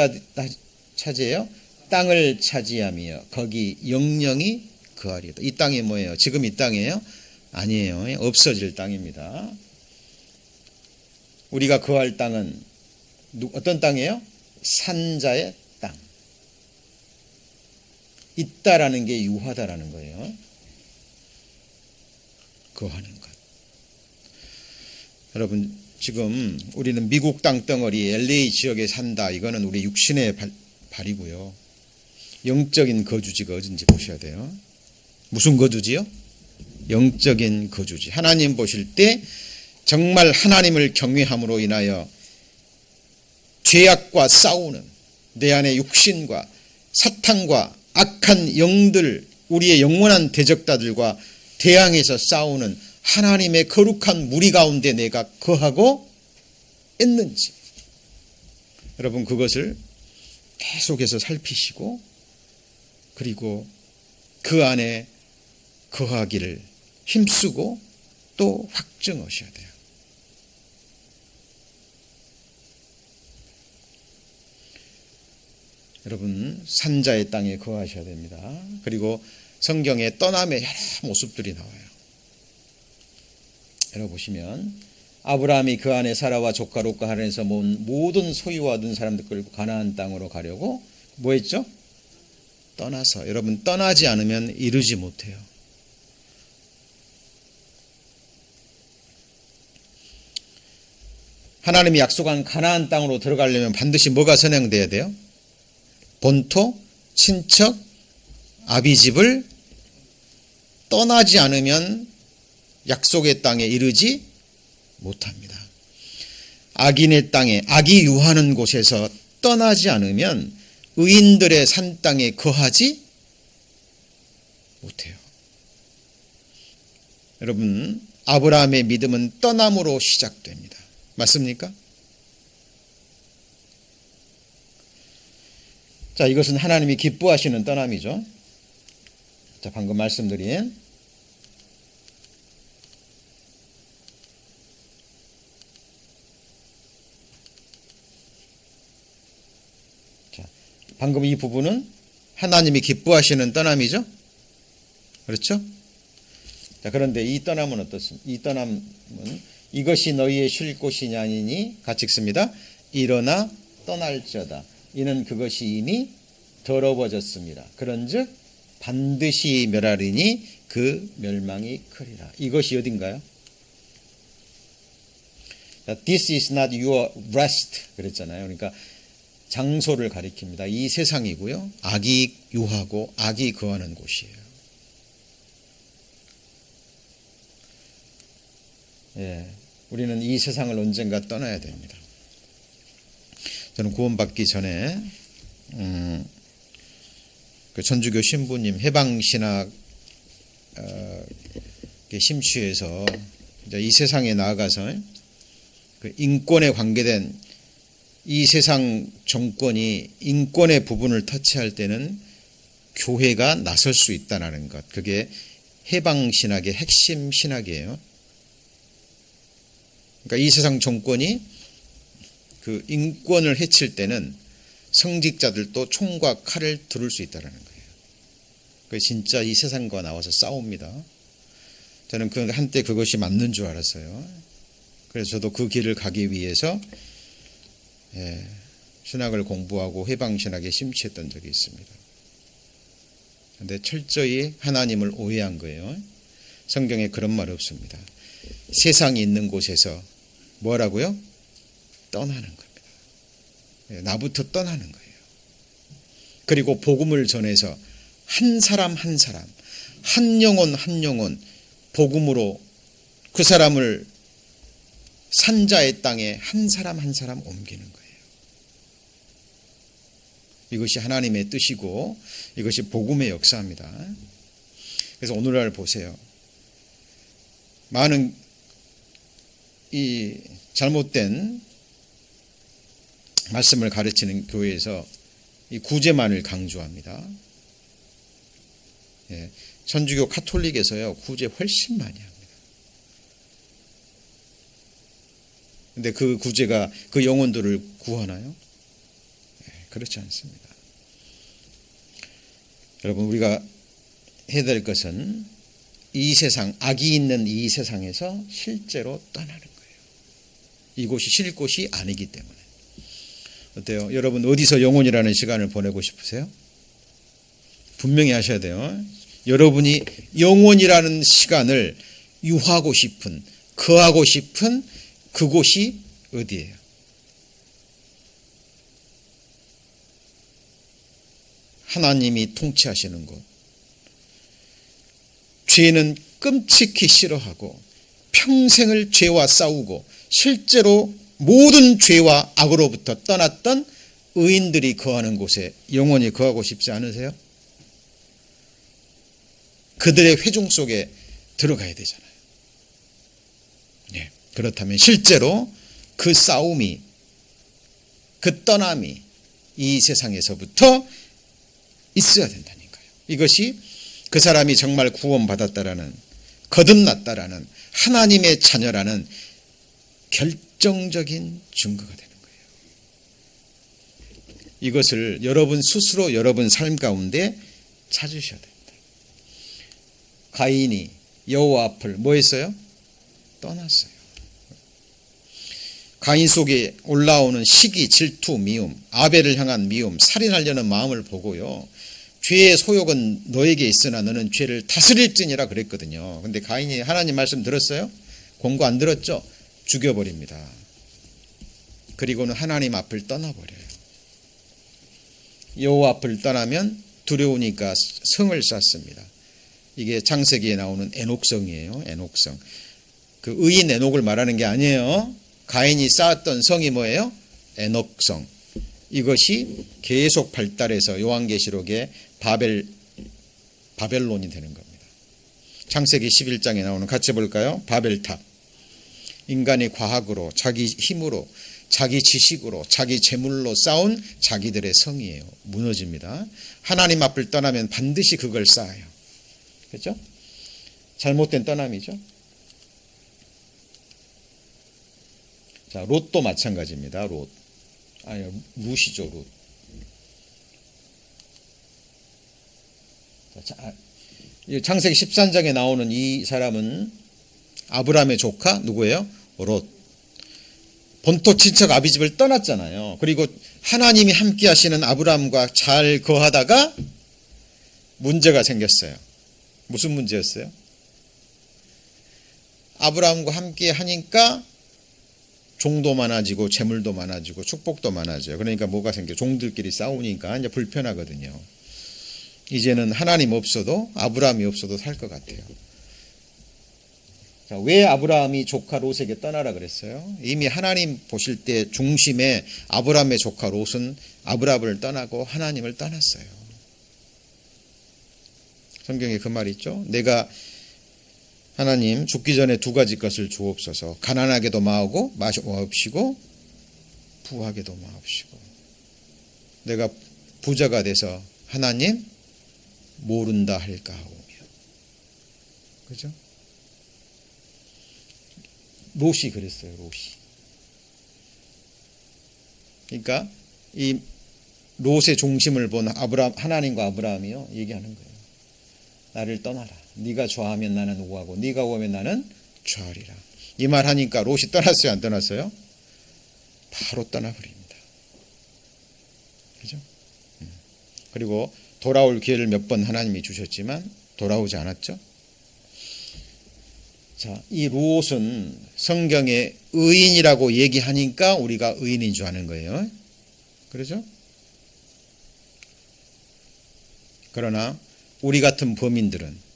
차지해요? 땅을 차지하며 거기 영영이 거하리이다. 이 땅이 뭐예요? 지금 이 땅이에요? 아니에요. 없어질 땅입니다. 우리가 거할 땅은 어떤 땅이에요? 산자의 땅. 있다라는 게 유하다라는 거예요. 거하는 것. 여러분, 지금 우리는 미국 땅덩어리 LA 지역에 산다. 이거는 우리 육신의 발이고요. 영적인 거주지가 어딘지 보셔야 돼요. 무슨 거주지요? 영적인 거주지. 하나님 보실 때 정말 하나님을 경외함으로 인하여 죄악과 싸우는 내 안의 육신과 사탄과 악한 영들, 우리의 영원한 대적자들과 대항해서 싸우는 하나님의 거룩한 무리 가운데 내가 거하고 있는지, 여러분 그것을 계속해서 살피시고 그리고 그 안에 거하기를 힘쓰고 또 확증하셔야 돼요. 여러분 산자의 땅에 거하셔야 됩니다. 그리고 성경에 떠남의 여러 모습들이 나와요. 여러분 보시면 아브라함이 그 안에 사라와 조카 롯과 하란에서 모은 모든 소유와 얻은 사람들 끌고 가나안 땅으로 가려고 뭐 했죠? 떠나서. 여러분 떠나지 않으면 이루지 못해요. 하나님이 약속한 가나안 땅으로 들어가려면 반드시 뭐가 선행돼야 돼요? 본토, 친척, 아비집을 떠나지 않으면 약속의 땅에 이르지 못합니다. 악인의 땅에, 악이 유하는 곳에서 떠나지 않으면 의인들의 산 땅에 거하지 못해요. 여러분, 아브라함의 믿음은 떠남으로 시작됩니다. 맞습니까? 자, 이것은 하나님이 기뻐하시는 떠남이죠. 자, 방금 말씀드린 방금 이 부분은 하나님이 기뻐하시는 떠남이죠. 그렇죠? 자, 그런데 이 떠남은 어떻습니까? 이 떠남은 이것이 너희의 쉴 곳이 아니니 같이 읽습니다. 일어나 떠날저다. 이는 그것이 이미 더러워졌습니다. 그런즉 반드시 멸하리니 그 멸망이 크리라. 이것이 어딘가요? This is not your rest 그랬잖아요. 그러니까 장소를 가리킵니다. 이 세상이고요. 악이 유하고 악이 거하는 곳이에요. 예, 우리는 이 세상을 언젠가 떠나야 됩니다. 저는 구원받기 전에 그 천주교 신부님 해방신학 심취해서 이제 이 세상에 나아가서 그 인권에 관계된 이 세상 정권이 인권의 부분을 터치할 때는 교회가 나설 수 있다는 것. 그게 해방신학의 핵심 신학이에요. 그러니까 이 세상 정권이 그 인권을 해칠 때는 성직자들도 총과 칼을 들을 수 있다는 거예요. 그 진짜 이 세상과 나와서 싸웁니다. 저는 그 한때 그것이 맞는 줄 알았어요. 그래서 저도 그 길을 가기 위해서 신학을 공부하고 해방신학에 심취했던 적이 있습니다. 그런데 철저히 하나님을 오해한 거예요. 성경에 그런 말 없습니다. 세상이 있는 곳에서 뭐라고요? 떠나는 겁니다. 나부터 떠나는 거예요. 그리고 복음을 전해서 한 사람 한 사람, 한 영혼 한 영혼 복음으로 그 사람을 산자의 땅에 한 사람 한 사람 옮기는 거예요. 이것이 하나님의 뜻이고 이것이 복음의 역사입니다. 그래서 오늘날 보세요. 많은 이 잘못된 말씀을 가르치는 교회에서 이 구제만을 강조합니다. 예, 천주교 카톨릭에서요 구제 훨씬 많이 합니다. 근데 그 구제가 그 영혼들을 구하나요? 예, 그렇지 않습니다. 여러분 우리가 해야 될 것은 이 세상 악이 있는 이 세상에서 실제로 떠나는 거예요. 이곳이 쉴 곳이 아니기 때문에. 어때요? 여러분 어디서 영혼이라는 시간을 보내고 싶으세요? 분명히 하셔야 돼요. 여러분이 영혼이라는 시간을 유하고 싶은, 거하고 싶은 그곳이 어디예요? 하나님이 통치하시는 곳. 죄는 끔찍히 싫어하고 평생을 죄와 싸우고 실제로 모든 죄와 악으로부터 떠났던 의인들이 거하는 곳에 영원히 거하고 싶지 않으세요? 그들의 회중 속에 들어가야 되잖아요. 예, 그렇다면 실제로 그 싸움이, 그 떠남이 이 세상에서부터 있어야 된다니까요. 이것이 그 사람이 정말 구원받았다라는, 거듭났다라는, 하나님의 자녀라는 결정적인 증거가 되는 거예요. 이것을 여러분 스스로 여러분 삶 가운데 찾으셔야 됩니다. 가인이 여호와 앞을 뭐 했어요? 떠났어요. 가인 속에 올라오는 시기, 질투, 미움, 아벨을 향한 미움, 살인하려는 마음을 보고요. 죄의 소욕은 너에게 있으나 너는 죄를 다스릴지니라 그랬거든요. 근데 가인이 하나님 말씀 들었어요? 공고 안 들었죠? 죽여버립니다. 그리고는 하나님 앞을 떠나버려요. 여호와 앞을 떠나면 두려우니까 성을 쌓습니다. 이게 창세기에 나오는 에녹성이에요. 에녹성. 그 의인 에녹을 말하는 게 아니에요. 가인이 쌓았던 성이 뭐예요? 에녹성. 이것이 계속 발달해서 요한계시록에 바벨론이 되는 겁니다. 창세기 11장에 나오는, 같이 볼까요? 바벨탑. 인간이 과학으로, 자기 힘으로, 자기 지식으로, 자기 재물로 쌓은 자기들의 성이에요. 무너집니다. 하나님 앞을 떠나면 반드시 그걸 쌓아요. 그렇죠? 잘못된 떠남이죠. 자, 롯도 마찬가지입니다. 롯. 아니, 룻이죠, 룻. 창세기 13장에 나오는 이 사람은 아브라함의 조카 누구예요? 롯. 본토 친척 아비집을 떠났잖아요. 그리고 하나님이 함께 하시는 아브라함과 잘 거하다가 문제가 생겼어요. 무슨 문제였어요? 아브라함과 함께 하니까 종도 많아지고 재물도 많아지고 축복도 많아져요. 그러니까 뭐가 생겨? 종들끼리 싸우니까 이제 불편하거든요. 이제는 하나님 없어도 아브라함이 없어도 살 것 같아요. 자, 왜 아브라함이 조카 롯에게 떠나라 그랬어요? 이미 하나님 보실 때 중심에 아브라함의 조카 롯은 아브라함을 떠나고 하나님을 떠났어요. 성경에 그 말이 있죠. 내가 하나님 죽기 전에 두 가지 것을 주옵소서. 가난하게도 마하고 마옵시고 부하게도 마옵시고. 내가 부자가 돼서 하나님 모른다 할까 하오며. 그죠? 롯이 그랬어요. 롯이. 그러니까 이 롯의 중심을 본 하나님과 아브라함이요 얘기하는 거예요. 나를 떠나라. 네가 좋아하면 나는 우하고 네가 우하면 나는 좌하리라. 이 말 하니까 롯이 떠났어요? 안 떠났어요? 바로 떠나버립니다. 그죠? 그리고 돌아올 기회를 몇 번 하나님이 주셨지만 돌아오지 않았죠. 자, 이 롯은 성경에 의인이라고 얘기하니까 우리가 의인인 줄 아는 거예요. 그렇죠? 그러나 우리 같은 범인들은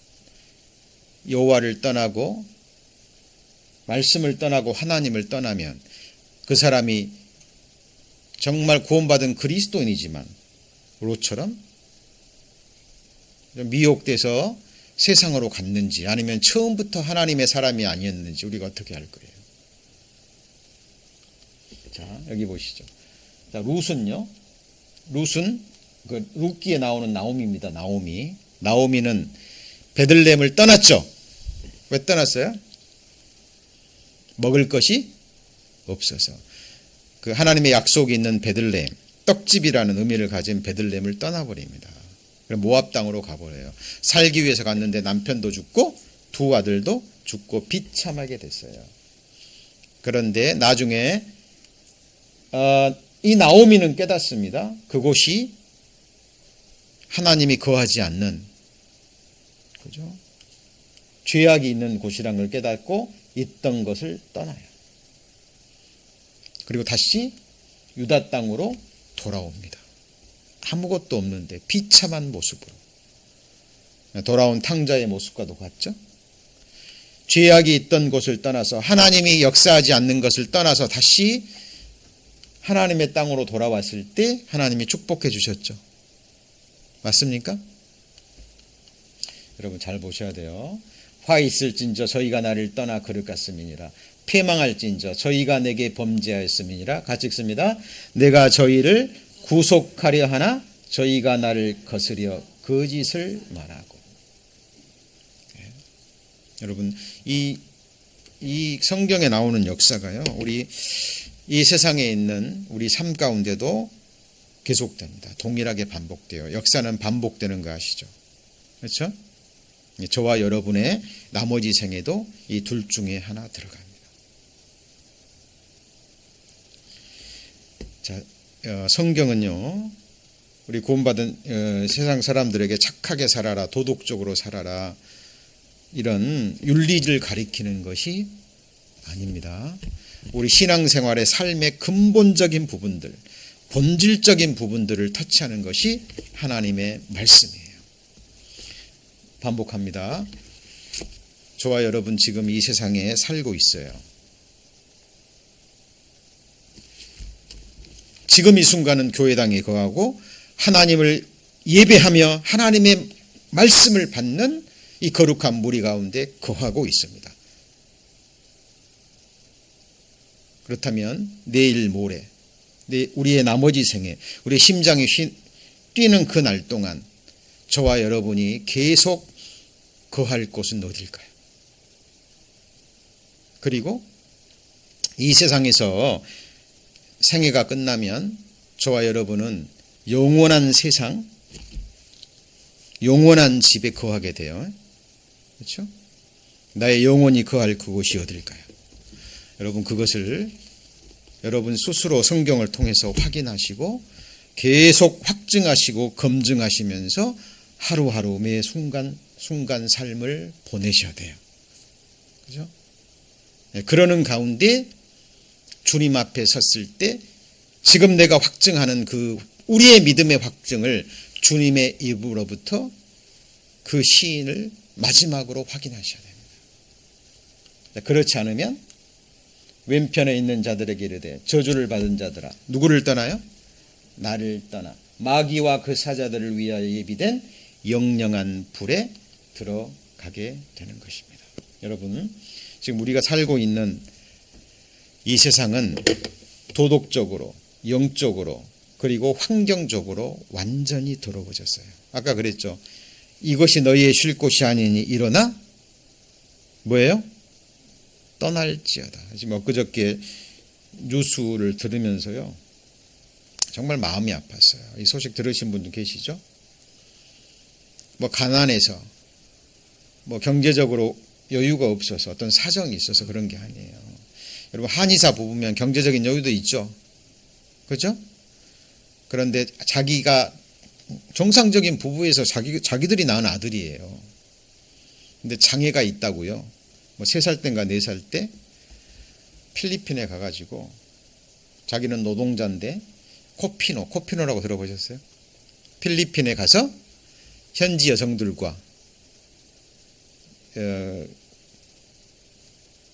여호와를 떠나고 말씀을 떠나고 하나님을 떠나면 그 사람이 정말 구원받은 그리스도인이지만 롯처럼 미혹돼서 세상으로 갔는지 아니면 처음부터 하나님의 사람이 아니었는지 우리가 어떻게 알 거예요? 자, 여기 보시죠. 자, 룻은요. 룻은 그 룻기에 나오는 나오미입니다. 나오미는 베들레헴을 떠났죠. 왜 떠났어요? 먹을 것이 없어서. 그 하나님의 약속이 있는 베들레헴, 떡집이라는 의미를 가진 베들레헴을 떠나버립니다. 모압 땅으로 가버려요. 살기 위해서 갔는데 남편도 죽고 두 아들도 죽고 비참하게 됐어요. 그런데 나중에 이 나오미는 깨닫습니다. 그곳이 하나님이 거하지 않는, 그죠? 죄악이 있는 곳이란 걸 깨닫고 있던 것을 떠나요. 그리고 다시 유다 땅으로 돌아옵니다. 아무것도 없는데 비참한 모습으로 돌아온 탕자의 모습과도 같죠. 죄악이 있던 곳을 떠나서 하나님이 역사하지 않는 것을 떠나서 다시 하나님의 땅으로 돌아왔을 때 하나님이 축복해 주셨죠. 맞습니까? 여러분 잘 보셔야 돼요. 화 있을진저 저희가 나를 떠나 그릇 같음이니라. 패망할진저 저희가 내게 범죄하였음이니라. 같이 읽습니다. 내가 저희를 구속하려 하나 저희가 나를 거스려 거짓을 말하고. 여러분 이 성경에 나오는 역사가요. 우리 이 세상에 있는 우리 삶 가운데도 계속됩니다. 동일하게 반복돼요. 역사는 반복되는 거 아시죠? 그렇죠? 저와 여러분의 나머지 생에도 이 둘 중에 하나 들어갑니다. 자, 성경은요. 우리 구원받은 세상 사람들에게 착하게 살아라, 도덕적으로 살아라 이런 윤리를 가리키는 것이 아닙니다. 우리 신앙생활의 삶의 근본적인 부분들, 본질적인 부분들을 터치하는 것이 하나님의 말씀이에요. 반복합니다. 저와 여러분 지금 이 세상에 살고 있어요. 지금 이 순간은 교회당에 거하고 하나님을 예배하며 하나님의 말씀을 받는 이 거룩한 무리 가운데 거하고 있습니다. 그렇다면 내일 모레 우리의 나머지 생에 우리의 심장이 뛰는 그 날 동안 저와 여러분이 계속 거할 곳은 어딜까요? 그리고 이 세상에서 생애가 끝나면 저와 여러분은 영원한 세상, 영원한 집에 거하게 돼요. 그렇죠? 나의 영혼이 거할 그곳이 어딜까요? 여러분 그것을 여러분 스스로 성경을 통해서 확인하시고 계속 확증하시고 검증하시면서 하루하루 매 순간 삶을 보내셔야 돼요. 그죠? 그러는 가운데 주님 앞에 섰을 때 지금 내가 확증하는 그 우리의 믿음의 확증을 주님의 입으로부터 그 시인을 마지막으로 확인하셔야 됩니다. 그렇지 않으면 왼편에 있는 자들에게 이르되 저주를 받은 자들아 누구를 떠나요? 나를 떠나 마귀와 그 사자들을 위하여 예비된 영영한 불에 들어가게 되는 것입니다. 여러분 지금 우리가 살고 있는 이 세상은 도덕적으로 영적으로 그리고 환경적으로 완전히 더러워졌어요. 아까 그랬죠. 이것이 너희의 쉴 곳이 아니니 일어나 뭐예요? 떠날지어다. 지금 엊그저께 뉴스를 들으면서요. 정말 마음이 아팠어요. 이 소식 들으신 분도 계시죠? 뭐 가난해서 뭐 경제적으로 여유가 없어서 어떤 사정이 있어서 그런 게 아니에요. 여러분 한의사 부부면 경제적인 여유도 있죠. 그렇죠? 그런데 자기가 정상적인 부부에서 자기들이 낳은 아들이에요. 근데 장애가 있다고요. 뭐 3살 때인가 4살 때 필리핀에 가가지고 자기는 노동자인데 코피노라고 들어보셨어요? 필리핀에 가서 현지 여성들과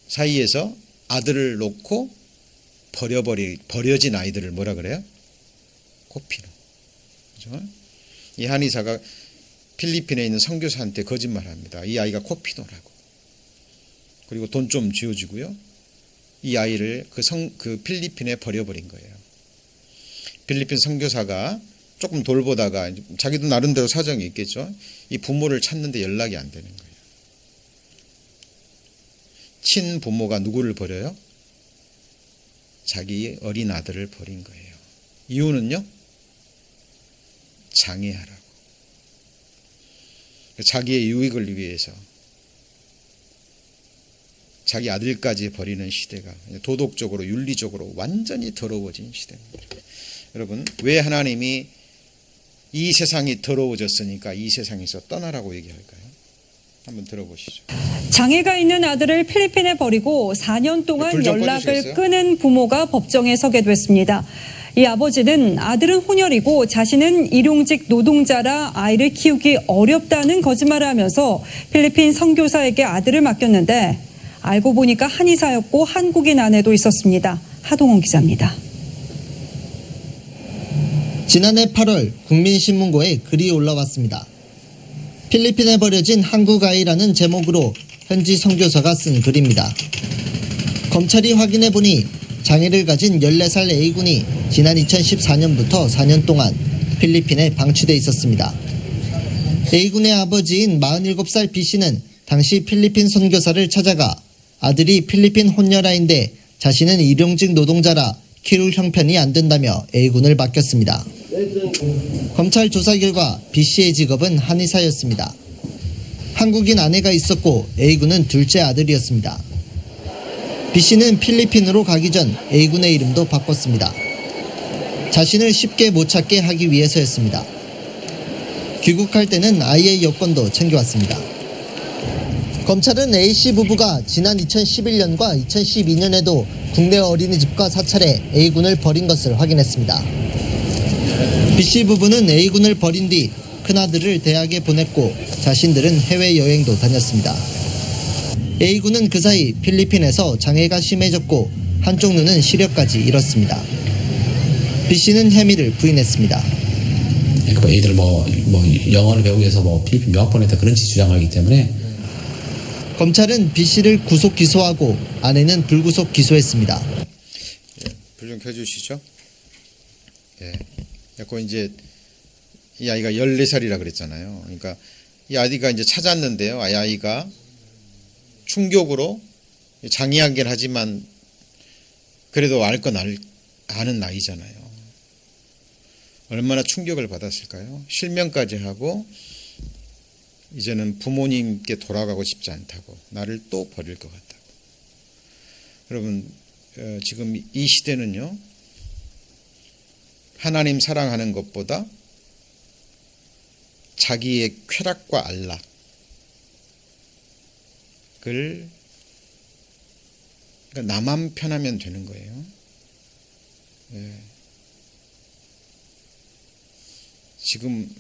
사이에서 아들을 놓고 버려진 아이들을 뭐라 그래요? 코피노. 그죠? 이 한의사가 필리핀에 있는 선교사한테 거짓말합니다. 이 아이가 코피노라고. 그리고 돈 좀 쥐어주고요. 이 아이를 그 필리핀에 버려버린 거예요. 필리핀 선교사가 조금 돌보다가 자기도 나름대로 사정이 있겠죠. 이 부모를 찾는데 연락이 안 되는 거예요. 친부모가 누구를 버려요? 자기 어린 아들을 버린 거예요. 이유는요? 장애하라고. 자기의 유익을 위해서 자기 아들까지 버리는 시대가 도덕적으로 윤리적으로 완전히 더러워진 시대입니다. 여러분 왜 하나님이 이 세상이 더러워졌으니까 이 세상에서 떠나라고 얘기할까요? 한번 들어보시죠. 장애가 있는 아들을 필리핀에 버리고 4년 동안 연락을 끊은 부모가 법정에 서게 됐습니다. 이 아버지는 아들은 혼혈이고 자신은 일용직 노동자라 아이를 키우기 어렵다는 거짓말을 하면서 필리핀 선교사에게 아들을 맡겼는데 알고 보니까 한의사였고 한국인 아내도 있었습니다. 하동원 기자입니다. 지난해 8월 국민신문고에 글이 올라왔습니다. 필리핀에 버려진 한국 아이라는 제목으로 현지 선교사가 쓴 글입니다. 검찰이 확인해보니 장애를 가진 14살 A군이 지난 2014년부터 4년 동안 필리핀에 방치돼 있었습니다. A군의 아버지인 47살 B씨는 당시 필리핀 선교사를 찾아가 아들이 필리핀 혼혈아인데 자신은 일용직 노동자라 키울 형편이 안 된다며 A군을 맡겼습니다. 검찰 조사 결과 B씨의 직업은 한의사였습니다. 한국인 아내가 있었고 A군은 둘째 아들이었습니다. B씨는 필리핀으로 가기 전 A군의 이름도 바꿨습니다. 자신을 쉽게 못 찾게 하기 위해서였습니다. 귀국할 때는 아이의 여권도 챙겨왔습니다. 검찰은 A씨 부부가 지난 2011년과 2012년에도 국내 어린이집과 사찰에 A군을 버린 것을 확인했습니다. B씨 부부는 A군을 버린 뒤 큰아들을 대학에 보냈고 자신들은 해외여행도 다녔습니다. A군은 그 사이 필리핀에서 장애가 심해졌고 한쪽 눈은 시력까지 잃었습니다. B씨는 혐의를 부인했습니다. 애들 영어를 배우기 위해서 필리핀 유학 보냈다 그런 식의 주장하기 때문에 검찰은 B씨를 구속 기소하고 아내는 불구속 기소했습니다. 불 좀 켜주시죠. 예. 그 이제 이 아이가 14살이라 그랬잖아요. 그러니까 이 아이가 이제 찾았는데요. 이 아이가 충격으로 장애하긴 하지만 그래도 알 건 아는 나이잖아요. 얼마나 충격을 받았을까요? 실명까지 하고 이제는 부모님께 돌아가고 싶지 않다고, 나를 또 버릴 것 같다고. 여러분, 지금 이 시대는요, 하나님 사랑하는 것보다 자기의 쾌락과 안락을 그러니까 나만 편하면 되는 거예요. 지금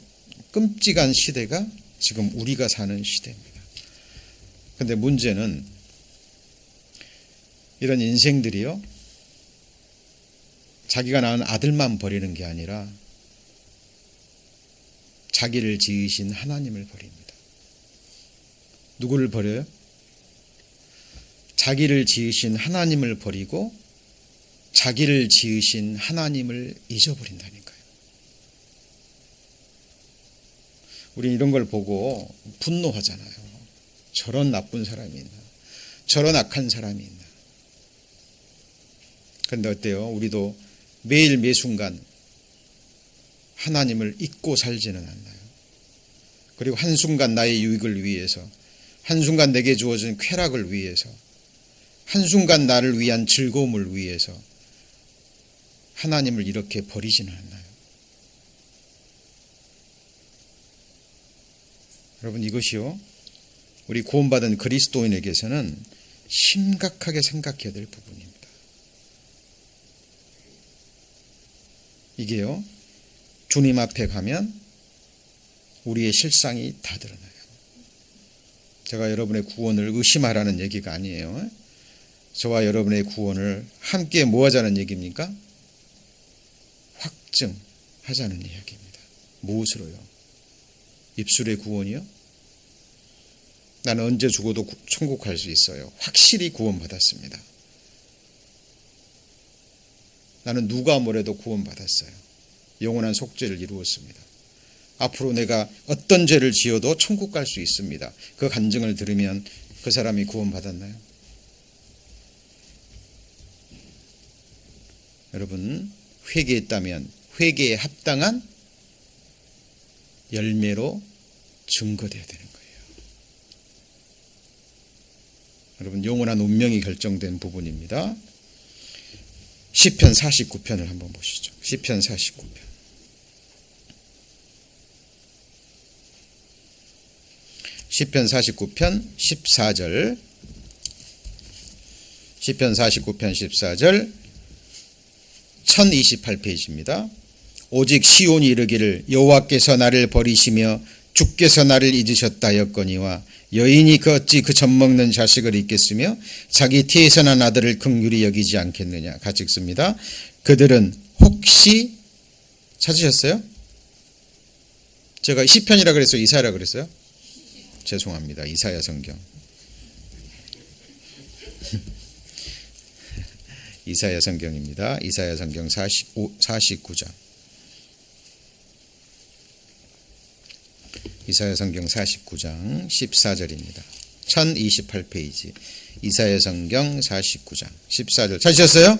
끔찍한 시대가 지금 우리가 사는 시대입니다. 그런데 문제는 이런 인생들이요, 자기가 낳은 아들만 버리는 게 아니라 자기를 지으신 하나님을 버립니다. 누구를 버려요? 자기를 지으신 하나님을 버리고 자기를 지으신 하나님을 잊어버린다니까요. 우리 이런 걸 보고 분노하잖아요. 저런 나쁜 사람이 있나? 저런 악한 사람이 있나? 그런데 어때요? 우리도 매일 매순간 하나님을 잊고 살지는 않나요? 그리고 한순간 나의 유익을 위해서, 한순간 내게 주어진 쾌락을 위해서, 한순간 나를 위한 즐거움을 위해서 하나님을 이렇게 버리지는 않나요? 여러분, 이것이요, 우리 구원받은 그리스도인에게서는 심각하게 생각해야 될 부분입니다. 이게요, 주님 앞에 가면 우리의 실상이 다 드러나요. 제가 여러분의 구원을 의심하라는 얘기가 아니에요. 저와 여러분의 구원을 함께 뭐 하자는 얘기입니까? 확증하자는 이야기입니다. 무엇으로요? 입술의 구원이요? 나는 언제 죽어도 천국 갈 수 있어요. 확실히 구원받았습니다. 나는 누가 뭐래도 구원받았어요. 영원한 속죄를 이루었습니다. 앞으로 내가 어떤 죄를 지어도 천국 갈 수 있습니다. 그 간증을 들으면 그 사람이 구원받았나요? 여러분, 회개했다면 회개에 합당한 열매로 증거되어야 되는 거예요. 여러분, 영원한 운명이 결정된 부분입니다. 시편 49편을 한번 보시죠. 시편 49편. 시편 49편 14절. 시편 49편 14절 1028페이지입니다. 오직 시온이 이르기를 여호와께서 나를 버리시며 주께서 나를 잊으셨다 하였거니와 여인이 어찌 그 젖먹는 자식을 잊겠으며 자기 태에서 난 아들을 긍휼히 여기지 않겠느냐. 같이 읽습니다. 그들은 혹시 찾으셨어요? 제가 시편이라 그랬어요? 이사야라 그랬어요? 죄송합니다. 이사야 성경. 이사야 성경입니다. 이사야 성경 49장. 이사야 성경 49장 14절입니다. 1028페이지. 이사야 성경 49장 14절. 찾으셨어요?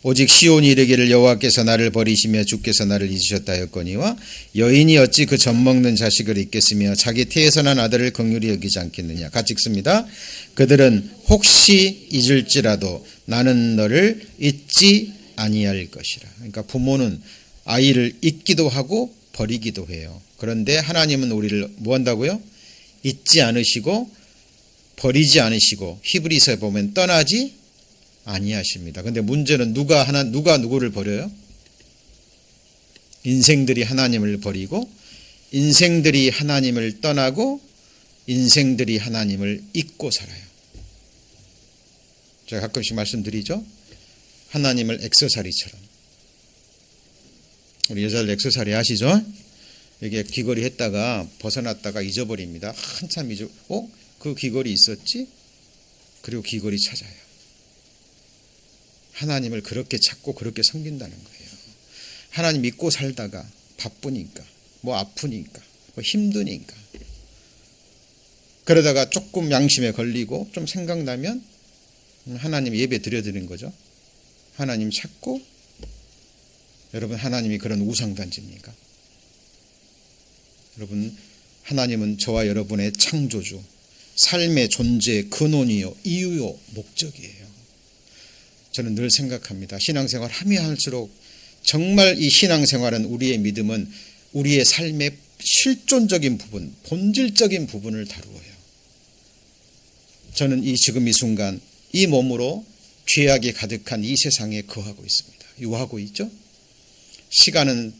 오직 시온이 이르기를 여호와께서 나를 버리시며 주께서 나를 잊으셨다 하였거니와 여인이 어찌 그 젖먹는 자식을 잊겠으며 자기 태에서 난 아들을 긍휼히 여기지 않겠느냐. 같이 읽습니다. 그들은 혹시 잊을지라도 나는 너를 잊지 아니할 것이라. 그러니까 부모는 아이를 잊기도 하고 버리기도 해요. 그런데 하나님은 우리를 뭐 한다고요? 잊지 않으시고 버리지 않으시고 히브리서에 보면 떠나지 아니하십니다. 그런데 문제는 누가 누구를 버려요? 인생들이 하나님을 버리고 인생들이 하나님을 떠나고 인생들이 하나님을 잊고 살아요. 제가 가끔씩 말씀드리죠. 하나님을 액세서리처럼. 우리 여자들 액세서리 아시죠? 이게 귀걸이 했다가 벗어났다가 잊어버립니다. 한참 그 귀걸이 있었지? 그리고 귀걸이 찾아요. 하나님을 그렇게 찾고 그렇게 섬긴다는 거예요. 하나님 믿고 살다가 바쁘니까, 뭐 아프니까, 뭐 힘드니까, 그러다가 조금 양심에 걸리고 좀 생각나면 하나님 예배 드려드리는 거죠. 하나님 찾고. 여러분, 하나님이 그런 우상단지입니까? 여러분, 하나님은 저와 여러분의 창조주, 삶의 존재 근원이요, 이유요, 목적이에요. 저는 늘 생각합니다. 신앙생활 하면 할수록 정말 이 신앙생활은, 우리의 믿음은 우리의 삶의 실존적인 부분, 본질적인 부분을 다루어요. 저는 지금 이 순간 이 몸으로 죄악이 가득한 이 세상에 거하고 있습니다. 유하고 있죠? 시간은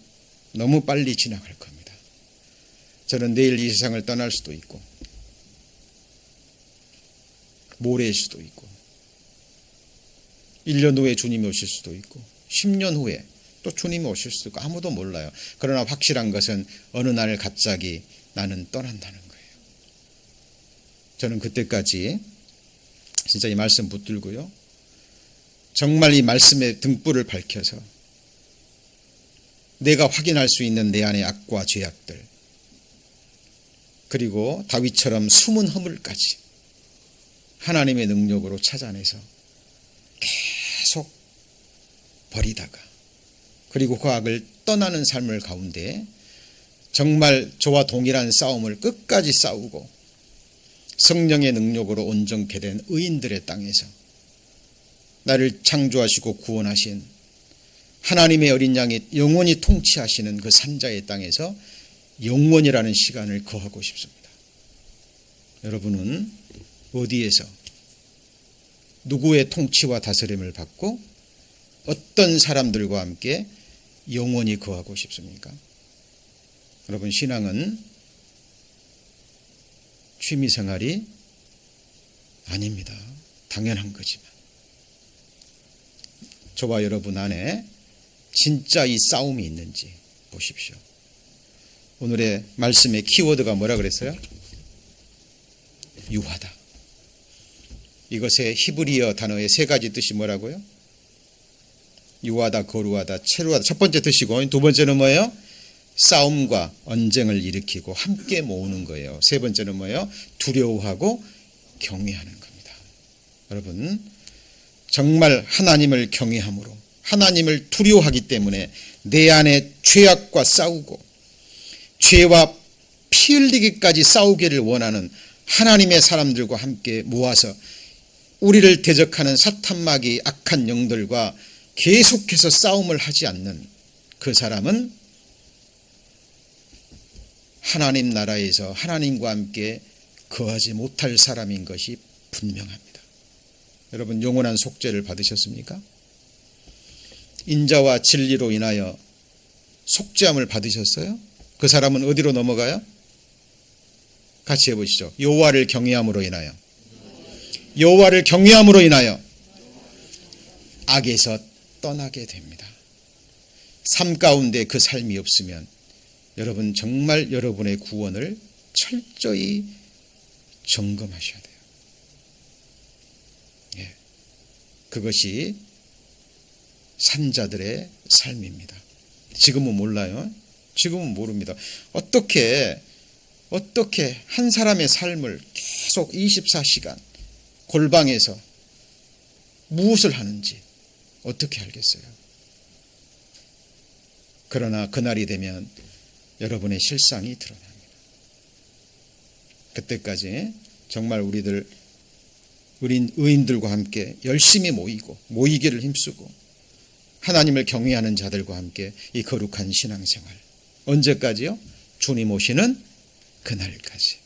너무 빨리 지나갈 겁니다. 저는 내일 이 세상을 떠날 수도 있고, 모레일 수도 있고, 1년 후에 주님이 오실 수도 있고, 10년 후에 또 주님이 오실 수도 있고, 아무도 몰라요. 그러나 확실한 것은 어느 날 갑자기 나는 떠난다는 거예요. 저는 그때까지 진짜 이 말씀 붙들고요, 정말 이 말씀의 등불을 밝혀서 내가 확인할 수 있는 내 안의 악과 죄악들, 그리고 다윗처럼 숨은 허물까지 하나님의 능력으로 찾아내서 계속 버리다가, 그리고 그 악을 떠나는 삶을 가운데 정말 저와 동일한 싸움을 끝까지 싸우고 성령의 능력으로 온전케 된 의인들의 땅에서 나를 창조하시고 구원하신 하나님의 어린 양이 영원히 통치하시는 그 산자의 땅에서 영원이라는 시간을 거하고 싶습니다. 여러분은 어디에서 누구의 통치와 다스림을 받고 어떤 사람들과 함께 영원히 거하고 싶습니까? 여러분, 신앙은 취미생활이 아닙니다. 당연한 거지만 저와 여러분 안에 진짜 이 싸움이 있는지 보십시오. 오늘의 말씀의 키워드가 뭐라 그랬어요? 유하다. 이것의 히브리어 단어의 세 가지 뜻이 뭐라고요? 유하다, 거루하다, 체루하다. 첫 번째 뜻이고, 두 번째는 뭐예요? 싸움과 언쟁을 일으키고 함께 모으는 거예요. 세 번째는 뭐예요? 두려워하고 경외하는 겁니다. 여러분, 정말 하나님을 경외함으로, 하나님을 두려워하기 때문에 내 안에 죄악과 싸우고 죄와 피 흘리기까지 싸우기를 원하는 하나님의 사람들과 함께 모아서 우리를 대적하는 사탄마귀 악한 영들과 계속해서 싸움을 하지 않는 그 사람은 하나님 나라에서 하나님과 함께 거하지 못할 사람인 것이 분명합니다. 여러분, 영원한 속죄를 받으셨습니까? 인자와 진리로 인하여 속죄함을 받으셨어요? 그 사람은 어디로 넘어가요? 같이 해보시죠. 여호와를 경외함으로 인하여, 여호와를 경외함으로 인하여 악에서 떠나게 됩니다. 삶 가운데 그 삶이 없으면 여러분, 정말 여러분의 구원을 철저히 점검하셔야 돼요. 예. 그것이 산자들의 삶입니다. 지금은 몰라요. 지금은 모릅니다. 어떻게 한 사람의 삶을 계속 24시간 골방에서 무엇을 하는지 어떻게 알겠어요? 그러나 그날이 되면 여러분의 실상이 드러납니다. 그때까지 정말 우리들 의인들과 함께 열심히 모이기를 힘쓰고 하나님을 경외하는 자들과 함께 이 거룩한 신앙생활, 언제까지요? 주님 오시는 그날까지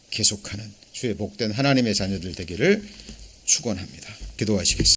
계속하는 주의 복된 하나님의 자녀들 되기를 축원합니다. 기도하시겠습니다.